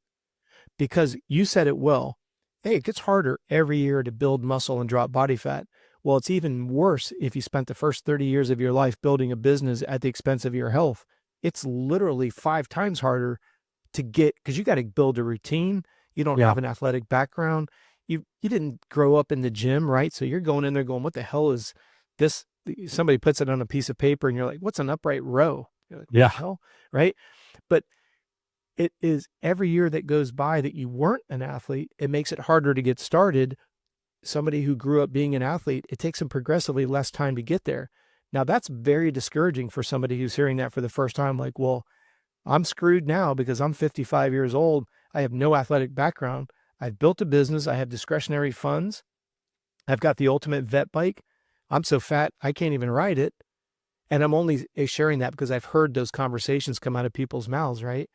because you said it well. Hey, it gets harder every year to build muscle and drop body fat. Well, it's even worse if you spent the first 30 years of your life building a business at the expense of your health. It's literally 5 times harder to get, because you got to build a routine. You don't have an athletic background. You didn't grow up in the gym, right? So you're going in there going, what the hell is this? Somebody puts it on a piece of paper and you're like, what's an upright row? You're like, what the hell? Right? But it is every year that goes by that you weren't an athlete, it makes it harder to get started. Somebody who grew up being an athlete, it takes them progressively less time to get there. Now that's very discouraging for somebody who's hearing that for the first time. Like, well, I'm screwed now because I'm 55 years old. I have no athletic background. I've built a business. I have discretionary funds. I've got the ultimate vet bike. I'm so fat, I can't even ride it. And I'm only sharing that because I've heard those conversations come out of people's mouths, right?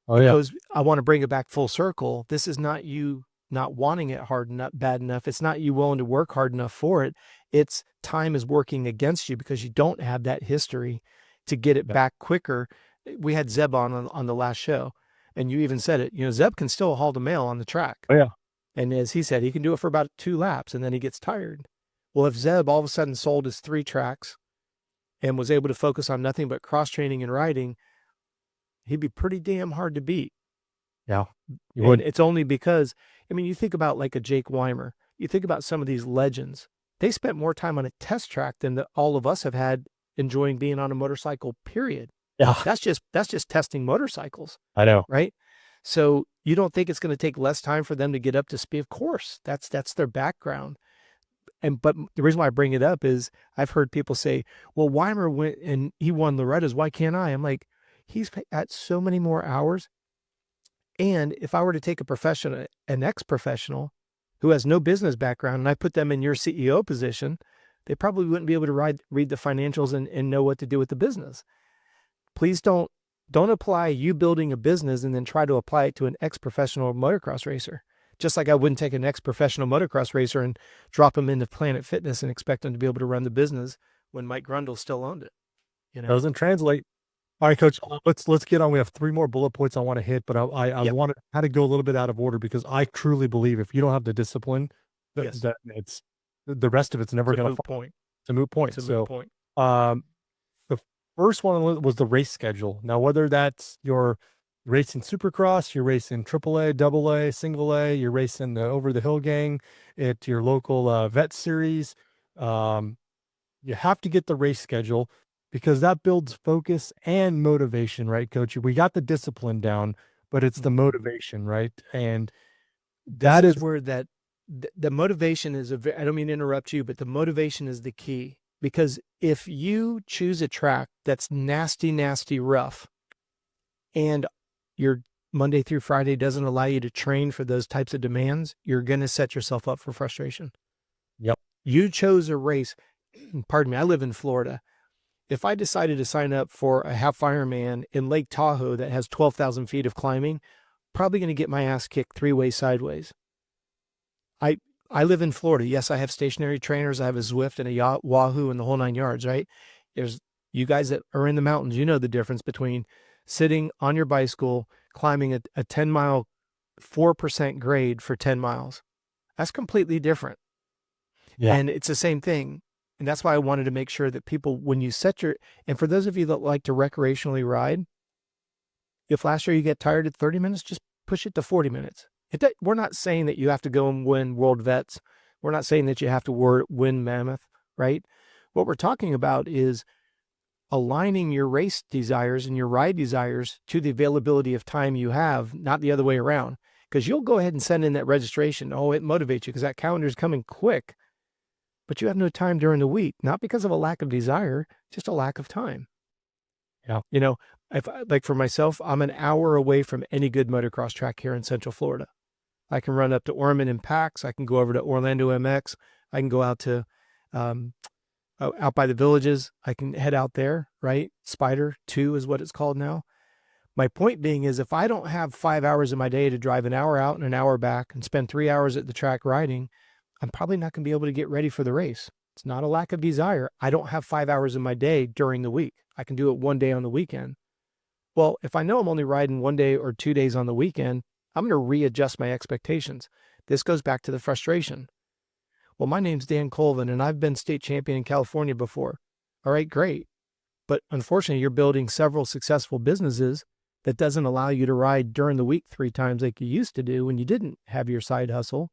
Because I want to bring it back full circle. This is not you not wanting it hard enough, bad enough. It's not you willing to work hard enough for it. It's time is working against you because you don't have that history to get it back quicker. We had Zeb on the last show, and you even said it. You know, Zeb can still haul the mail on the track. Oh, yeah. And as he said, he can do it for about 2 laps, and then he gets tired. Well, if Zeb all of a sudden sold his 3 tracks and was able to focus on nothing but cross-training and riding, he'd be pretty damn hard to beat. Yeah. You would. It's only because, I mean, you think about like a Jake Weimer. You think about some of these legends. They spent more time on a test track than all of us have had enjoying being on a motorcycle, period. Yeah. That's just testing motorcycles. I know. Right? So you don't think it's going to take less time for them to get up to speed? Of course, that's their background. But the reason why I bring it up is I've heard people say, well, Weimer went and he won Loretta's. Why can't I? I'm like, he's at so many more hours. And if I were to take an ex-professional who has no business background, and I put them in your CEO position, they probably wouldn't be able to read the financials and know what to do with the business. Please don't apply you building a business and then try to apply it to an ex-professional motocross racer. Just like I wouldn't take an ex-professional motocross racer and drop him into Planet Fitness and expect him to be able to run the business when Mike Grundle still owned it. You know, doesn't translate. All right, Coach. Let's get on. We have 3 more bullet points I want to hit, but I want to kind of go a little bit out of order because I truly believe if you don't have the discipline, that it's the rest of it's never going to point. It's a moot point. It's a moot point. The first one was the race schedule. Now, whether that's your You're racing Supercross, you're racing AAA, double A, single A, you're racing the over the hill gang at your local vet series. Um, you have to get the race schedule because that builds focus and motivation, right, coach? We got the discipline down, but it's the motivation, right? And This that is is, where the motivation is I don't mean to interrupt you, but the motivation is the key. Because if you choose a track that's nasty, nasty rough, and your Monday through Friday doesn't allow you to train for those types of demands, you're going to set yourself up for frustration. yep, You chose a race. Pardon me, I live in Florida. If I decided to sign up for a half Ironman in Lake Tahoe that has 12,000 feet of climbing, probably going to get my ass kicked 3-way sideways. I I live in Florida. Yes, I have stationary trainers. I have a Zwift and a Wahoo and the whole 9 yards, right? There's you guys that are in the mountains, you know the difference between sitting on your bicycle, climbing a 10-mile, 4% grade for 10 miles. That's completely different. yeah, And it's the same thing. And that's why I wanted to make sure that people, when you set and for those of you that like to recreationally ride, if last year you get tired at 30 minutes, just push it to 40 minutes. We're not saying that you have to go and win World Vets. We're not saying that you have to win Mammoth, right? What we're talking about is aligning your race desires and your ride desires to the availability of time you have, not the other way around. Because you'll go ahead and send in that registration. Oh, it motivates you because that calendar is coming quick, but you have no time during the week, not because of a lack of desire, just a lack of time. yeah. You know, like for myself, I'm an hour away from any good motocross track here in Central Florida. I can run up to Orman and Pax. I can go over to Orlando MX. I can go out to out by the villages. I can head out there, right? Spider 2 is what it's called now. My point being is if I don't have 5 hours in my day to drive an hour out and an hour back and spend 3 hours at the track riding, I'm probably not going to be able to get ready for the race. It's not a lack of desire. I don't have 5 hours in my day during the week. I can do it one day on the weekend. Well, if I know I'm only riding 1 day or 2 days on the weekend, I'm going to readjust my expectations. This goes back to the frustration. Well, my name's Dan Colvin, and I've been state champion in California before. All right, great. But unfortunately, you're building several successful businesses that doesn't allow you to ride during the week 3 times like you used to do when you didn't have your side hustle.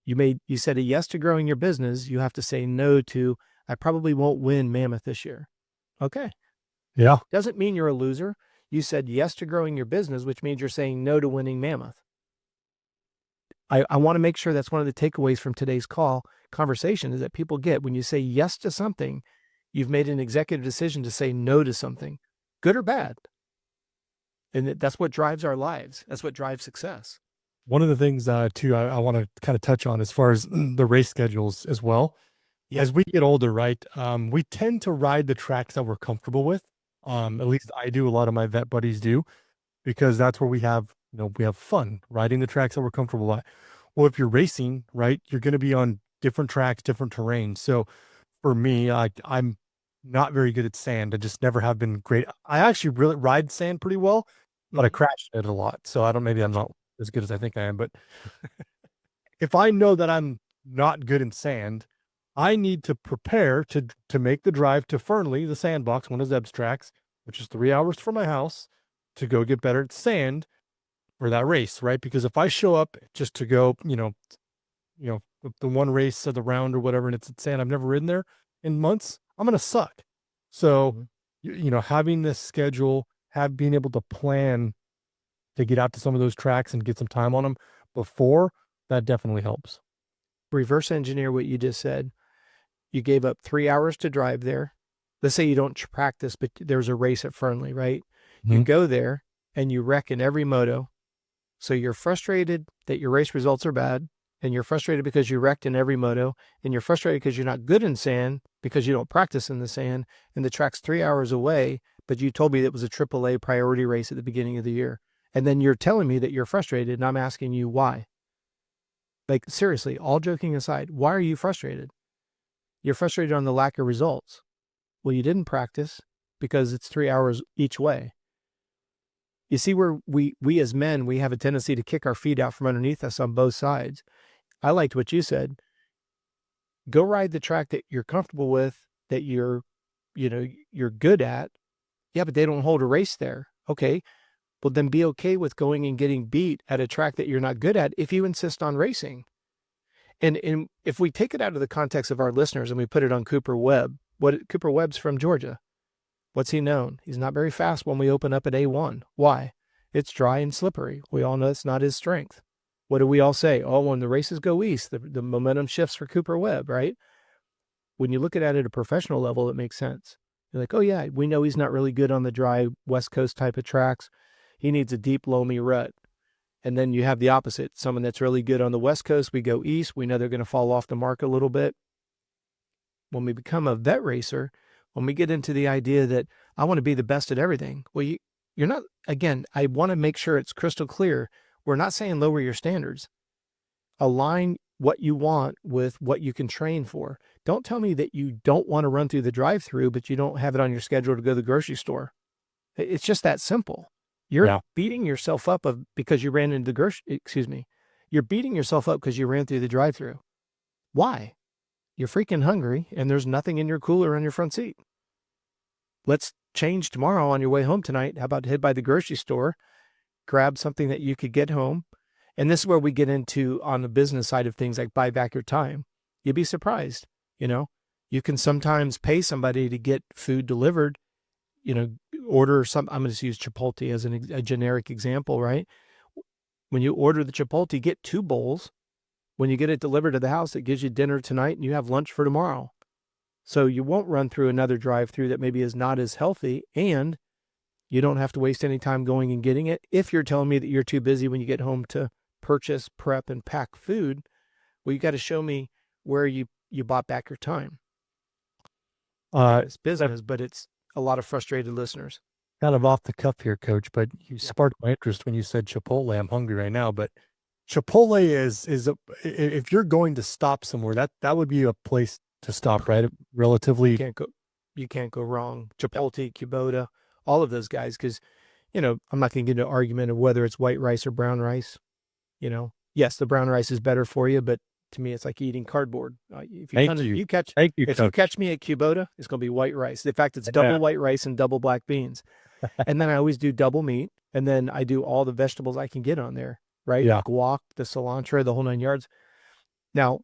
You said a yes to growing your business. You have to say no to, I probably won't win Mammoth this year. Okay. Yeah. Doesn't mean you're a loser. You said yes to growing your business, which means you're saying no to winning Mammoth. I want to make sure that's one of the takeaways from today's conversation is that people get when you say yes to something, you've made an executive decision to say no to something, good or bad. And that's what drives our lives. That's what drives success. One of the things too I want to kind of touch on as far as the race schedules as well. Yeah. As we get older, right? We tend to ride the tracks that we're comfortable with. At least I do. A lot of my vet buddies do, because that's where we have, we have fun riding the tracks that we're comfortable at. Well, if you're racing, right, you're going to be on different tracks, different terrain. So for me, I'm not very good at sand. I just never have been great. I actually really ride sand pretty well, but I crashed it a lot. So maybe I'm not as good as I think I am. But if I know that I'm not good in sand, I need to prepare to make the drive to Fernley, the sandbox, one of Zeb's tracks, which is 3 hours from my house, to go get better at sand for that race, right? Because if I show up just to go, the one race of the round or whatever, and it's at sand, I've never ridden there in months, I'm gonna suck. So, having this schedule, being able to plan to get out to some of those tracks and get some time on them before, that definitely helps. Reverse engineer what you just said. You gave up 3 hours to drive there. Let's say you don't practice, but there's a race at Fernley, right? You go there and you wreck in every moto. So you're frustrated that your race results are bad, and you're frustrated because you wrecked in every moto, and you're frustrated because you're not good in sand because you don't practice in the sand, and the track's 3 hours away, but you told me that it was a AAA priority race at the beginning of the year. And then you're telling me that you're frustrated, and I'm asking you why. Like, seriously, all joking aside, why are you frustrated? You're frustrated on the lack of results. Well, you didn't practice because it's 3 hours each way. You see where we as men, we have a tendency to kick our feet out from underneath us on both sides. I liked what you said. Go ride the track that you're comfortable with, that you're good at. Yeah, but they don't hold a race there. Okay. Well, then be okay with going and getting beat at a track that you're not good at if you insist on racing. And if we take it out of the context of our listeners and we put it on Cooper Webb, Cooper Webb's from Georgia. What's he known? He's not very fast when we open up at A1. Why? It's dry and slippery. We all know it's not his strength. What do we all say? Oh, when the races go east, the momentum shifts for Cooper Webb, right? When you look at it at a professional level, it makes sense. You're like, oh yeah, we know he's not really good on the dry West Coast type of tracks. He needs a deep, loamy rut. And then you have the opposite. Someone that's really good on the West Coast, we go east. We know they're going to fall off the mark a little bit. When we become a vet racer, when we get into the idea that I want to be the best at everything, well, you're not, again, I want to make sure it's crystal clear. We're not saying lower your standards. Align what you want with what you can train for. Don't tell me that you don't want to run through the drive-through, but you don't have it on your schedule to go to the grocery store. It's just that simple. You're beating yourself up because you ran into the you're beating yourself up because you ran through the drive-through. Why? You're freaking hungry and there's nothing in your cooler on your front seat. Let's change tomorrow on your way home tonight. How about head by the grocery store, grab something that you could get home. And this is where we get into on the business side of things, like buy back your time. You'd be surprised. You can sometimes pay somebody to get food delivered, order some, I'm going to use Chipotle as a generic example, right? When you order the Chipotle, get 2 bowls. When you get it delivered to the house, it gives you dinner tonight and you have lunch for tomorrow. So you won't run through another drive-through that maybe is not as healthy, and you don't have to waste any time going and getting it. If you're telling me that you're too busy when you get home to purchase, prep, and pack food, well, you got to show me where you bought back your time. It's business, but it's a lot of frustrated listeners. Kind of off the cuff here, Coach, but you sparked my interest when you said Chipotle. I'm hungry right now, but Chipotle is if you're going to stop somewhere, that would be a place to stop, right? Relatively, you can't go wrong. Chipotle, Kubota, all of those guys, because I'm not going to get into an argument of whether it's white rice or brown rice. Yes, the brown rice is better for you, but to me, it's like eating cardboard. If you catch me at Kubota, it's going to be white rice. In fact, it's double white rice and double black beans. And then I always do double meat, and then I do all the vegetables I can get on there, right? Yeah. Guac, the cilantro, the whole 9 yards. Now,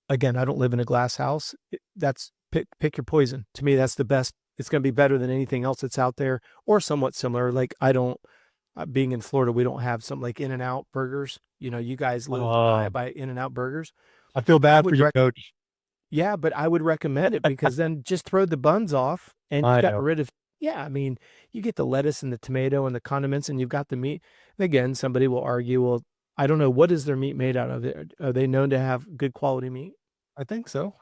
again, I don't live in a glass house. That's pick your poison. To me, that's the best. It's going to be better than anything else that's out there, or somewhat similar. Like being in Florida, we don't have something like In-N-Out burgers. You guys live by In-N-Out burgers. I feel bad for you, Coach. Yeah, but I would recommend it, because then just throw the buns off and you got rid of. Yeah, I mean, you get the lettuce and the tomato and the condiments, and you've got the meat. And again, somebody will argue, well, I don't know, what is their meat made out of? Are they known to have good quality meat? I think so.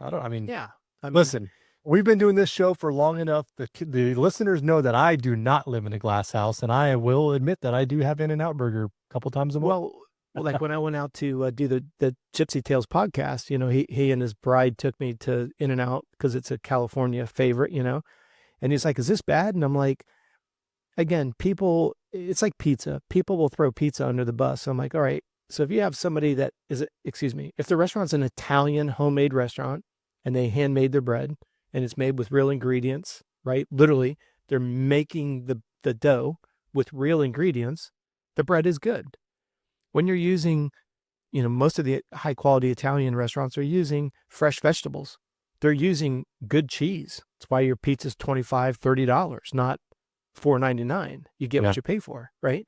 Yeah. Listen, we've been doing this show for long enough. The listeners know that I do not live in a glass house, and I will admit that I do have In-N-Out burger a couple times a month. Well, like when I went out to do the Gypsy Tales podcast, he and his bride took me to In-N-Out because it's a California favorite, and he's like, is this bad? And I'm like, again, it's like pizza. People will throw pizza under the bus. So I'm like, all right. So if you have somebody if the restaurant's an Italian homemade restaurant and they handmade their bread and it's made with real ingredients, right? Literally, they're making the dough with real ingredients. The bread is good. When you're using, most of the high quality Italian restaurants are using fresh vegetables. They're using good cheese. That's why your pizza's $25, $30, not $4.99. You get what you pay for, right?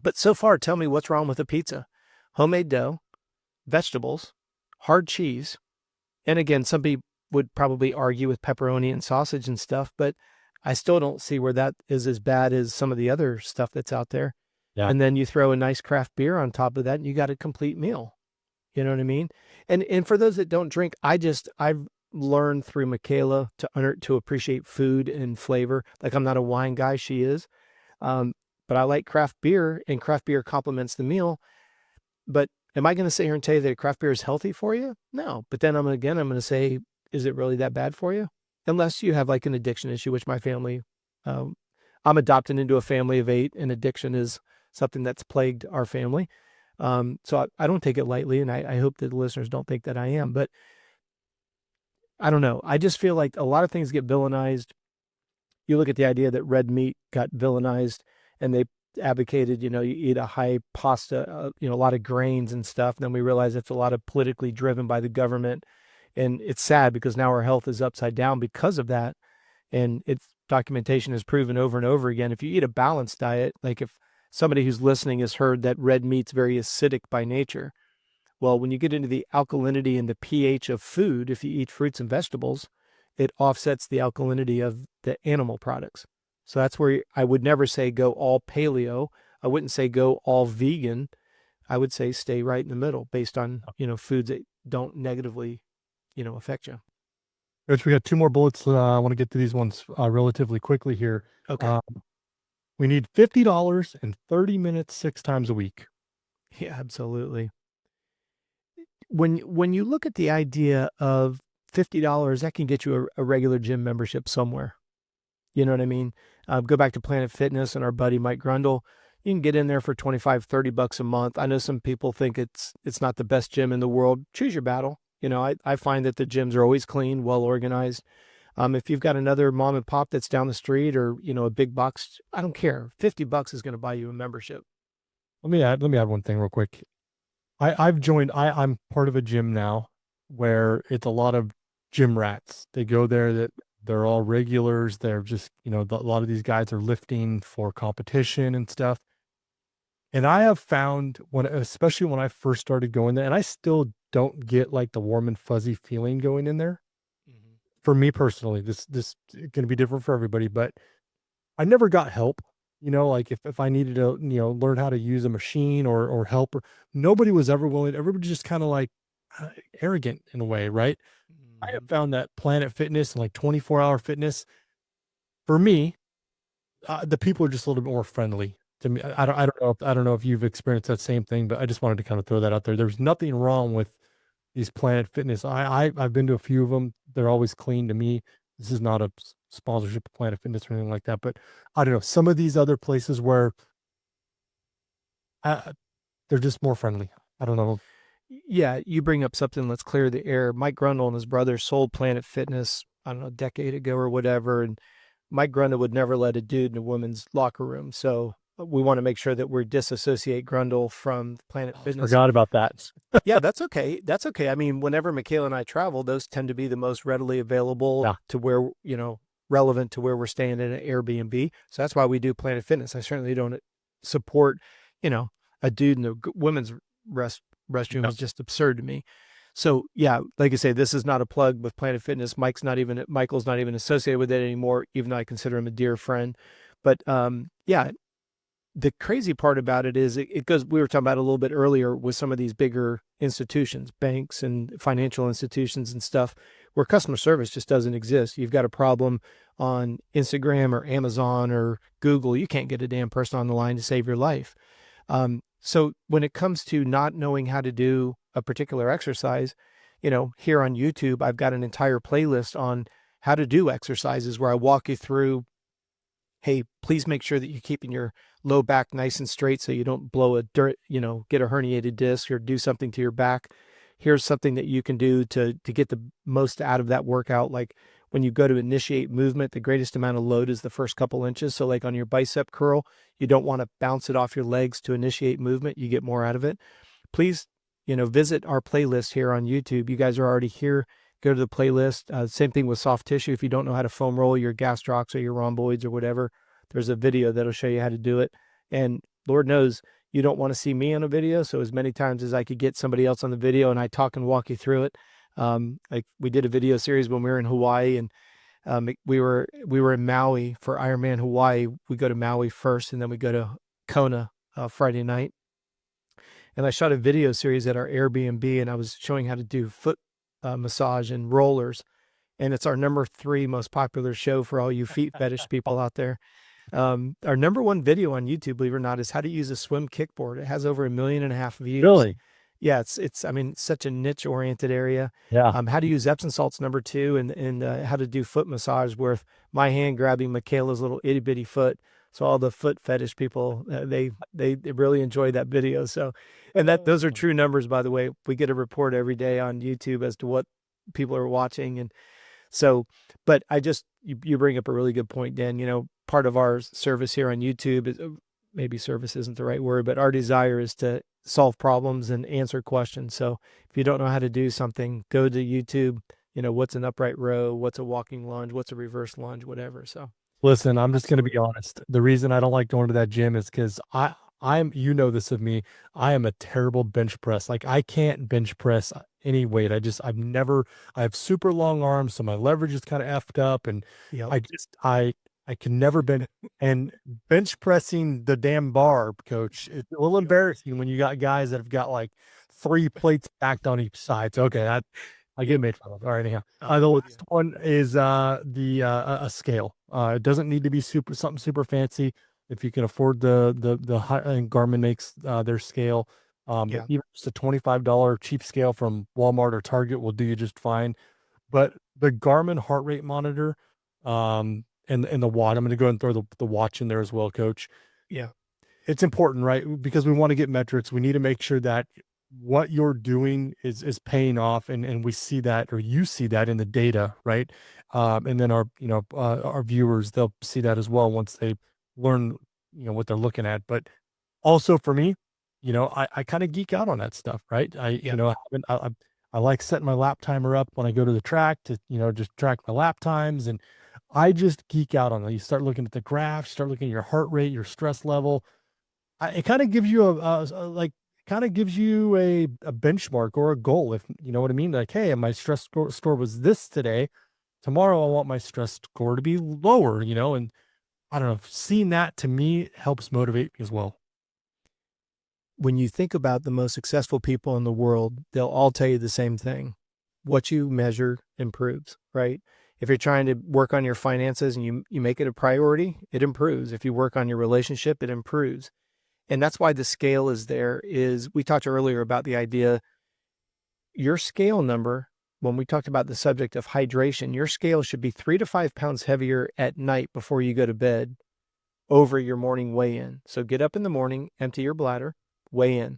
But so far, tell me what's wrong with a pizza. Homemade dough, vegetables, hard cheese. And again, some people would probably argue with pepperoni and sausage and stuff, but I still don't see where that is as bad as some of the other stuff that's out there. Yeah. And then you throw a nice craft beer on top of that and you got a complete meal. You know what I mean? And for those that don't drink, I've learned through Michaela to appreciate food and flavor. Like, I'm not a wine guy, she is. But I like craft beer, and craft beer complements the meal. But am I going to sit here and tell you that craft beer is healthy for you? No. But then I'm going to say, is it really that bad for you? Unless you have like an addiction issue, which my family, I'm adopted into a family of 8, and addiction is something that's plagued our family. So I don't take it lightly, and I hope that the listeners don't think that I am. But I don't know. I just feel like a lot of things get villainized. You look at the idea that red meat got villainized, and they advocated, you eat a high pasta, a lot of grains and stuff. And then we realized it's a lot of politically driven by the government. And it's sad because now our health is upside down because of that. And it's documentation has proven over and over again. If you eat a balanced diet, like if somebody who's listening has heard that red meat's very acidic by nature. Well, when you get into the alkalinity and the pH of food, if you eat fruits and vegetables, it offsets the alkalinity of the animal products. So that's where I would never say go all paleo. I wouldn't say go all vegan. I would say stay right in the middle based on, foods that don't negatively, affect you. Coach, we got two more bullets. I want to get to these ones relatively quickly here. Okay. We need $50 and 30 minutes 6 times a week. Yeah, absolutely. When you look at the idea of $50, that can get you a regular gym membership somewhere. You know what I mean? Go back to Planet Fitness and our buddy Mike Grundle. You can get in there for $25-30 a month. I know some people think it's not the best gym in the world. Choose your battle. I find that the gyms are always clean, well organized. If you've got another mom and pop that's down the street or, a big box, I don't care. $50 is going to buy you a membership. Let me add one thing real quick. I'm part of a gym now where it's a lot of gym rats. They go there that they're all regulars. They're just, a lot of these guys are lifting for competition and stuff. And I have found especially when I first started going there, and I still don't get like the warm and fuzzy feeling going in there. Mm-hmm. For me personally, this is going to be different for everybody, but I never got help. Like if I needed to, learn how to use a machine or help, or nobody was ever willing. Everybody just kind of like arrogant in a way, right? I have found that Planet Fitness and like 24-hour fitness, for me, the people are just a little bit more friendly to me. I don't know if you've experienced that same thing, but I just wanted to kind of throw that out there. There's nothing wrong with these Planet Fitness. I've been to a few of them. They're always clean to me. This is not a sponsorship of Planet Fitness or anything like that, but I don't know. Some of these other places where they're just more friendly. I don't know. Yeah, you bring up something. Let's clear the air. Mike Grundle and his brother sold Planet Fitness, I don't know, a decade ago or whatever. And Mike Grundle would never let a dude in a woman's locker room. So we want to make sure that we disassociate Grundle from Planet Fitness. Forgot about that. Yeah, that's okay. That's okay. I mean, whenever Michaela and I travel, those tend to be the most readily available to where, relevant to where we're staying in an Airbnb. So that's why we do Planet Fitness. I certainly don't support, a dude in the women's restroom is just absurd to me. So yeah, like I say, this is not a plug with Planet Fitness. Michael's not even associated with it anymore, even though I consider him a dear friend. But yeah, the crazy part about it is it goes, we were talking about a little bit earlier with some of these bigger institutions, banks and financial institutions and stuff, where customer service just doesn't exist. You've got a problem on Instagram or Amazon or Google, you can't get a damn person on the line to save your life. So when it comes to not knowing how to do a particular exercise, here on YouTube, I've got an entire playlist on how to do exercises where I walk you through, hey, please make sure that you're keeping your low back nice and straight so you don't blow get a herniated disc or do something to your back. Here's something that you can do to get the most out of that workout. Like when you go to initiate movement, the greatest amount of load is the first couple inches. So like on your bicep curl, you don't want to bounce it off your legs to initiate movement. You get more out of it. Please, visit our playlist here on YouTube. You guys are already here. Go to the playlist. Same thing with soft tissue. If you don't know how to foam roll your gastrocs or your rhomboids or whatever, there's a video that'll show you how to do it. And Lord knows you don't want to see me on a video. So as many times as I could get somebody else on the video and I talk and walk you through it. Like we did a video series when we were in Hawaii, and we were in Maui for Ironman Hawaii. We go to Maui first, and then we go to Kona Friday night. And I shot a video series at our Airbnb, and I was showing how to do foot massage and rollers. And it's our number 3 most popular show for all you feet fetish people out there. Our number 1 video on YouTube, believe it or not, is how to use a swim kickboard. It has over 1.5 million views. Really? Yeah, it's such a niche oriented area. Yeah. How to use Epsom salts, number 2, and how to do foot massage with my hand grabbing Michaela's little itty bitty foot. So all the foot fetish people, they really enjoy that video. So, and those are true numbers, by the way. We get a report every day on YouTube as to what people are watching. And so, but you bring up a really good point, Dan. Part of our service here on YouTube is maybe service isn't the right word, but our desire is to solve problems and answer questions. So if you don't know how to do something, go to YouTube, what's an upright row, what's a walking lunge, what's a reverse lunge, whatever. So Listen, I'm just going to be absolutely. honest. The reason I don't like going to that gym is because I'm, you know this of me. I am a terrible bench press. Like I can't bench press any weight. I have super long arms, so my leverage is kind of effed up, and Yep. I can never bend. And bench pressing the damn bar, coach, it's a little embarrassing when you got guys that have got like 3 plates stacked on each side. So okay, I get Yep. made fun of. All right, anyhow. I'm The with you. last one is the a scale. It doesn't need to be something super fancy. If you can afford the high, and Garmin makes their scale, but Yeah. even just a $25 cheap scale from Walmart or Target will do you just fine. But the Garmin heart rate monitor, and the watch. I'm going to go and throw the watch in there as well, Coach. Yeah. It's important, right? Because we want to get metrics. We need to make sure that what you're doing is paying off, and we see that, or you see that in the data, right? And then our viewers, they'll see that as well once they learn what they're looking at. But also for me, I kind of geek out on that stuff, right? Yeah. I like setting my lap timer up when I go to the track to just track my lap times, and I just geek out on it. You start looking at the graph, start looking at your heart rate, your stress level. It kind of gives you like kind of gives you a benchmark or a goal, if you know what I mean. Like, hey, my stress score was this today. Tomorrow, I want my stress score to be lower. And I don't know. Seeing that to me helps motivate me as well. When you think about the most successful people in the world, they'll all tell you the same thing. What you measure improves, right? If you're trying to work on your finances and you make it a priority, it improves. If you work on your relationship, it improves. And that's why the scale is there. Is we talked earlier about the idea, your scale number, when we talked about the subject of hydration, your scale should be 3 to 5 pounds heavier at night before you go to bed over your morning weigh-in. So get up in the morning, empty your bladder, weigh in.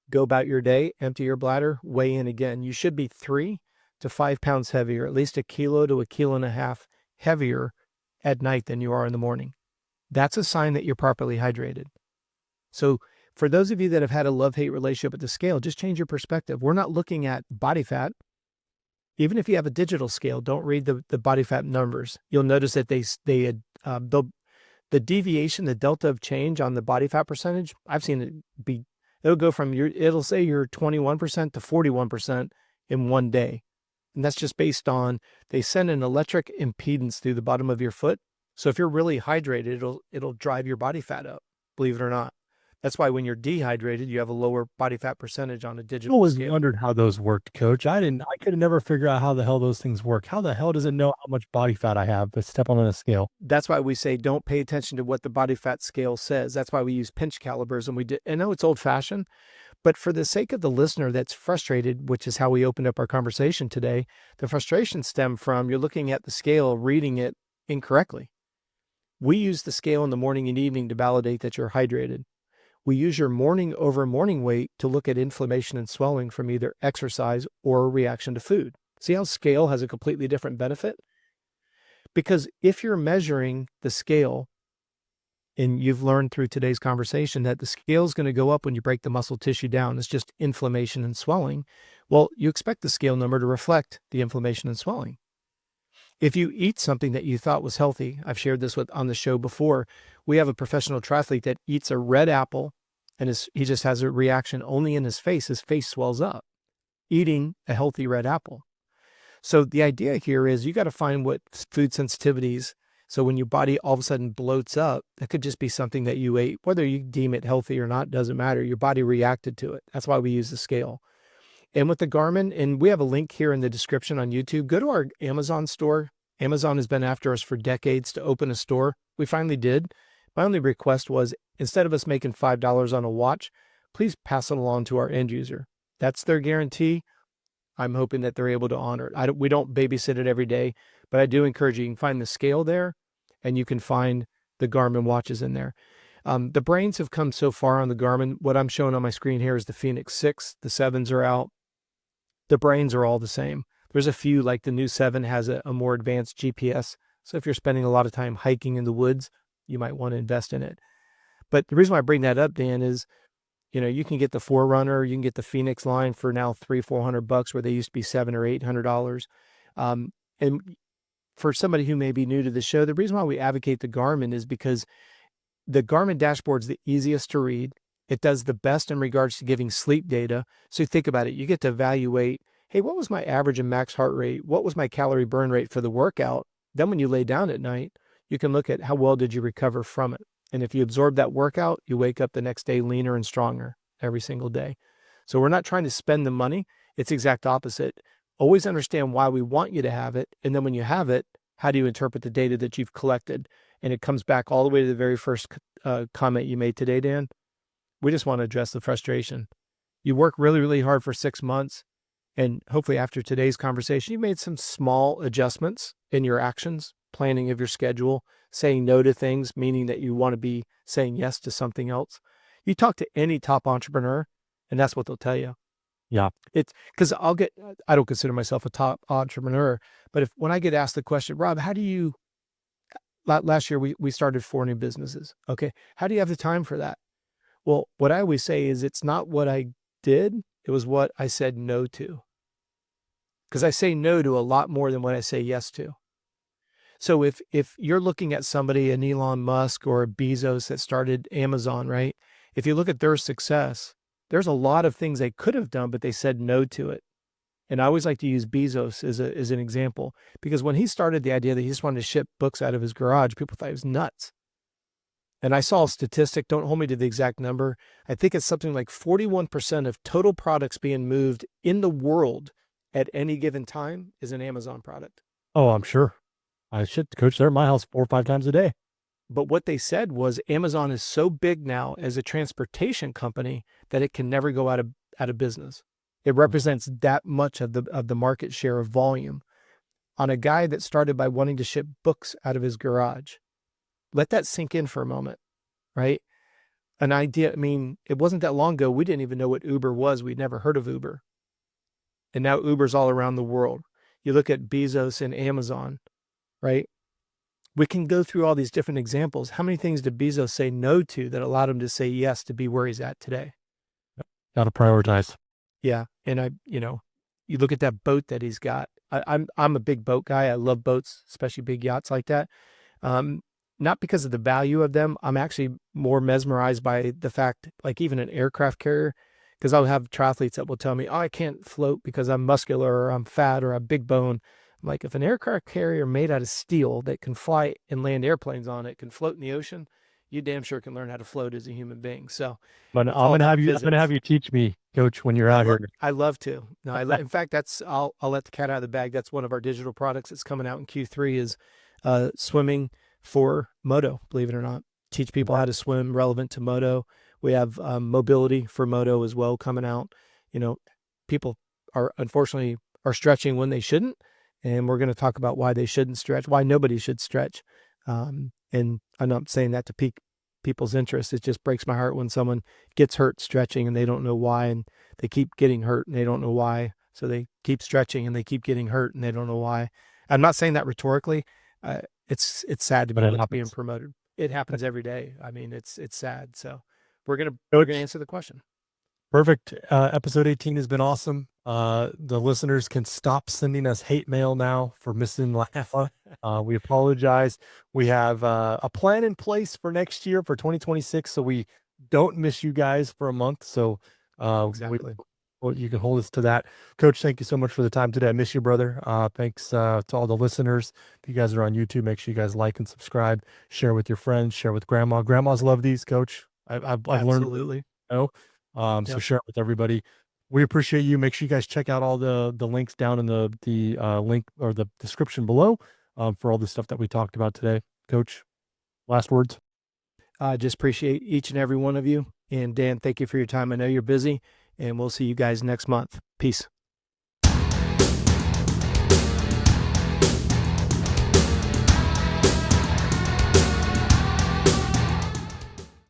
Go about your day, empty your bladder, weigh in again. You should be 3 to 5 pounds heavier, at least 1 kilo to 1.5 kilos heavier at night than you are in the morning. That's a sign that you're properly hydrated. So for those of you that have had a love-hate relationship with the scale, just change your perspective. We're not looking at body fat. Even if you have a digital scale, don't read the body fat numbers. You'll notice that the deviation, the delta of change on the body fat percentage, I've seen it'll go from it'll say you're 21% to 41% in one day. And that's just based on, they send an electric impedance through the bottom of your foot. So if you're really hydrated, it'll drive your body fat up, believe it or not. That's why when you're dehydrated, you have a lower body fat percentage on a I digital always scale. wondered how those worked, Coach. I could never figure out how the hell those things work. How the hell does it know how much body fat I have to step on a scale? That's why we say don't pay attention to what the body fat scale says. That's why we use pinch calibers. And I know it's old fashioned, but for the sake of the listener that's frustrated, which is how we opened up our conversation today, the frustration stemmed from you're looking at the scale, reading it incorrectly. We use the scale in the morning and evening to validate that you're hydrated. We use your morning over morning weight to look at inflammation and swelling from either exercise or a reaction to food. See how scale has a completely different benefit? Because if you're measuring the scale, and you've learned through today's conversation that the scale is going to go up when you break the muscle tissue down, it's just inflammation and swelling. Well, you expect the scale number to reflect the inflammation and swelling. If you eat something that you thought was healthy, I've shared this on the show before. We have a professional triathlete that eats a red apple and he just has a reaction only in his face. His face swells up eating a healthy red apple. So the idea here is you got to find what food sensitivities. So when your body all of a sudden bloats up, that could just be something that you ate, whether you deem it healthy or not, doesn't matter. Your body reacted to it. That's why we use the scale. And with the Garmin, and we have a link here in the description on YouTube, go to our Amazon store. Amazon has been after us for decades to open a store. We finally did. My only request was, instead of us making $5 on a watch, please pass it along to our end user. That's their guarantee. I'm hoping that they're able to honor it. We don't babysit it every day, but I do encourage you can find the scale there, and you can find the Garmin watches in there. The brains have come so far on the Garmin. What I'm showing on my screen here is the Phoenix 6. The 7s are out. The brains are all the same. There's a few, like the new 7 has a more advanced GPS. So if you're spending a lot of time hiking in the woods, you might want to invest in it. But the reason why I bring that up, Dan, is, you can get the Forerunner, you can get the Phoenix line for now $300-400, where they used to be $700-800. And for somebody who may be new to the show, the reason why we advocate the Garmin is because the Garmin dashboard is the easiest to read. It does the best in regards to giving sleep data. So think about it. You get to evaluate, hey, what was my average and max heart rate? What was my calorie burn rate for the workout? Then when you lay down at night, you can look at how well did you recover from it. And if you absorb that workout, you wake up the next day leaner and stronger every single day. So we're not trying to spend the money. It's the exact opposite. Always understand why we want you to have it. And then when you have it, how do you interpret the data that you've collected? And it comes back all the way to the very first comment you made today, Dan. We just want to address the frustration. You work really, really hard for 6 months. And hopefully after today's conversation, you made some small adjustments in your actions, planning of your schedule, saying no to things, meaning that you want to be saying yes to something else. You talk to any top entrepreneur, and that's what they'll tell you. Yeah. It's because I don't consider myself a top entrepreneur, but when I get asked the question, Rob, how do you, last year we started 4 new businesses. Okay. How do you have the time for that? Well, what I always say is it's not what I did. It was what I said no to. Because I say no to a lot more than what I say yes to. So if you're looking at somebody, an Elon Musk or a Bezos that started Amazon, right? If you look at their success, there's a lot of things they could have done, but they said no to it. And I always like to use Bezos as an example, because when he started the idea that he just wanted to ship books out of his garage, people thought he was nuts. And I saw a statistic, don't hold me to the exact number. I think it's something like 41% of total products being moved in the world at any given time is an Amazon product. Oh, I'm sure. I ship the coach there at my house 4 or 5 times a day. But what they said was Amazon is so big now as a transportation company that it can never go out of business. It represents that much of the market share of volume on a guy that started by wanting to ship books out of his garage. Let that sink in for a moment, right? An idea, I mean, it wasn't that long ago, we didn't even know what Uber was. We'd never heard of Uber. And now Uber's all around the world. You look at Bezos and Amazon, right? We can go through all these different examples. How many things did Bezos say no to that allowed him to say yes to be where he's at today? Got to prioritize. Yeah. And you look at that boat that he's got. I'm a big boat guy. I love boats, especially big yachts like that. Not because of the value of them. I'm actually more mesmerized by the fact, like even an aircraft carrier, because I'll have triathletes that will tell me, oh, I can't float because I'm muscular or I'm fat or I'm big bone. I'm like, if an aircraft carrier made out of steel that can fly and land airplanes on it, can float in the ocean, you damn sure can learn how to float as a human being. So But I'm gonna have you teach me, coach, when you're out here. I love to. No, in fact, I'll let the cat out of the bag. That's one of our digital products that's coming out in Q3 is swimming for moto, believe it or not. Teach people how to swim relevant to moto. We have mobility for moto as well coming out. People unfortunately are stretching when they shouldn't. And we're going to talk about why they shouldn't stretch, why nobody should stretch. And I'm not saying that to pique people's interest. It just breaks my heart when someone gets hurt stretching and they don't know why, and they keep getting hurt and they don't know why. So they keep stretching and they keep getting hurt and they don't know why. I'm not saying that rhetorically. It's sad to be what's being promoted. It happens every day. I mean, it's sad. So we're gonna answer the question. Perfect. Episode 18 has been awesome. The listeners can stop sending us hate mail now for missing Laugh. We apologize. We have a plan in place for next year for 2026, so we don't miss you guys for a month. So Exactly. You can hold us to that. Coach, thank you so much for the time today. I miss you, brother. Thanks to all the listeners. If you guys are on YouTube, make sure you guys like and subscribe. Share with your friends. Share with grandma. Grandmas love these, Coach. I've learned. Absolutely. So share it with everybody. We appreciate you. Make sure you guys check out all the links down in the link or the description below for all the stuff that we talked about today. Coach, last words. I just appreciate each and every one of you. And Dan, thank you for your time. I know you're busy, and we'll see you guys next month. Peace.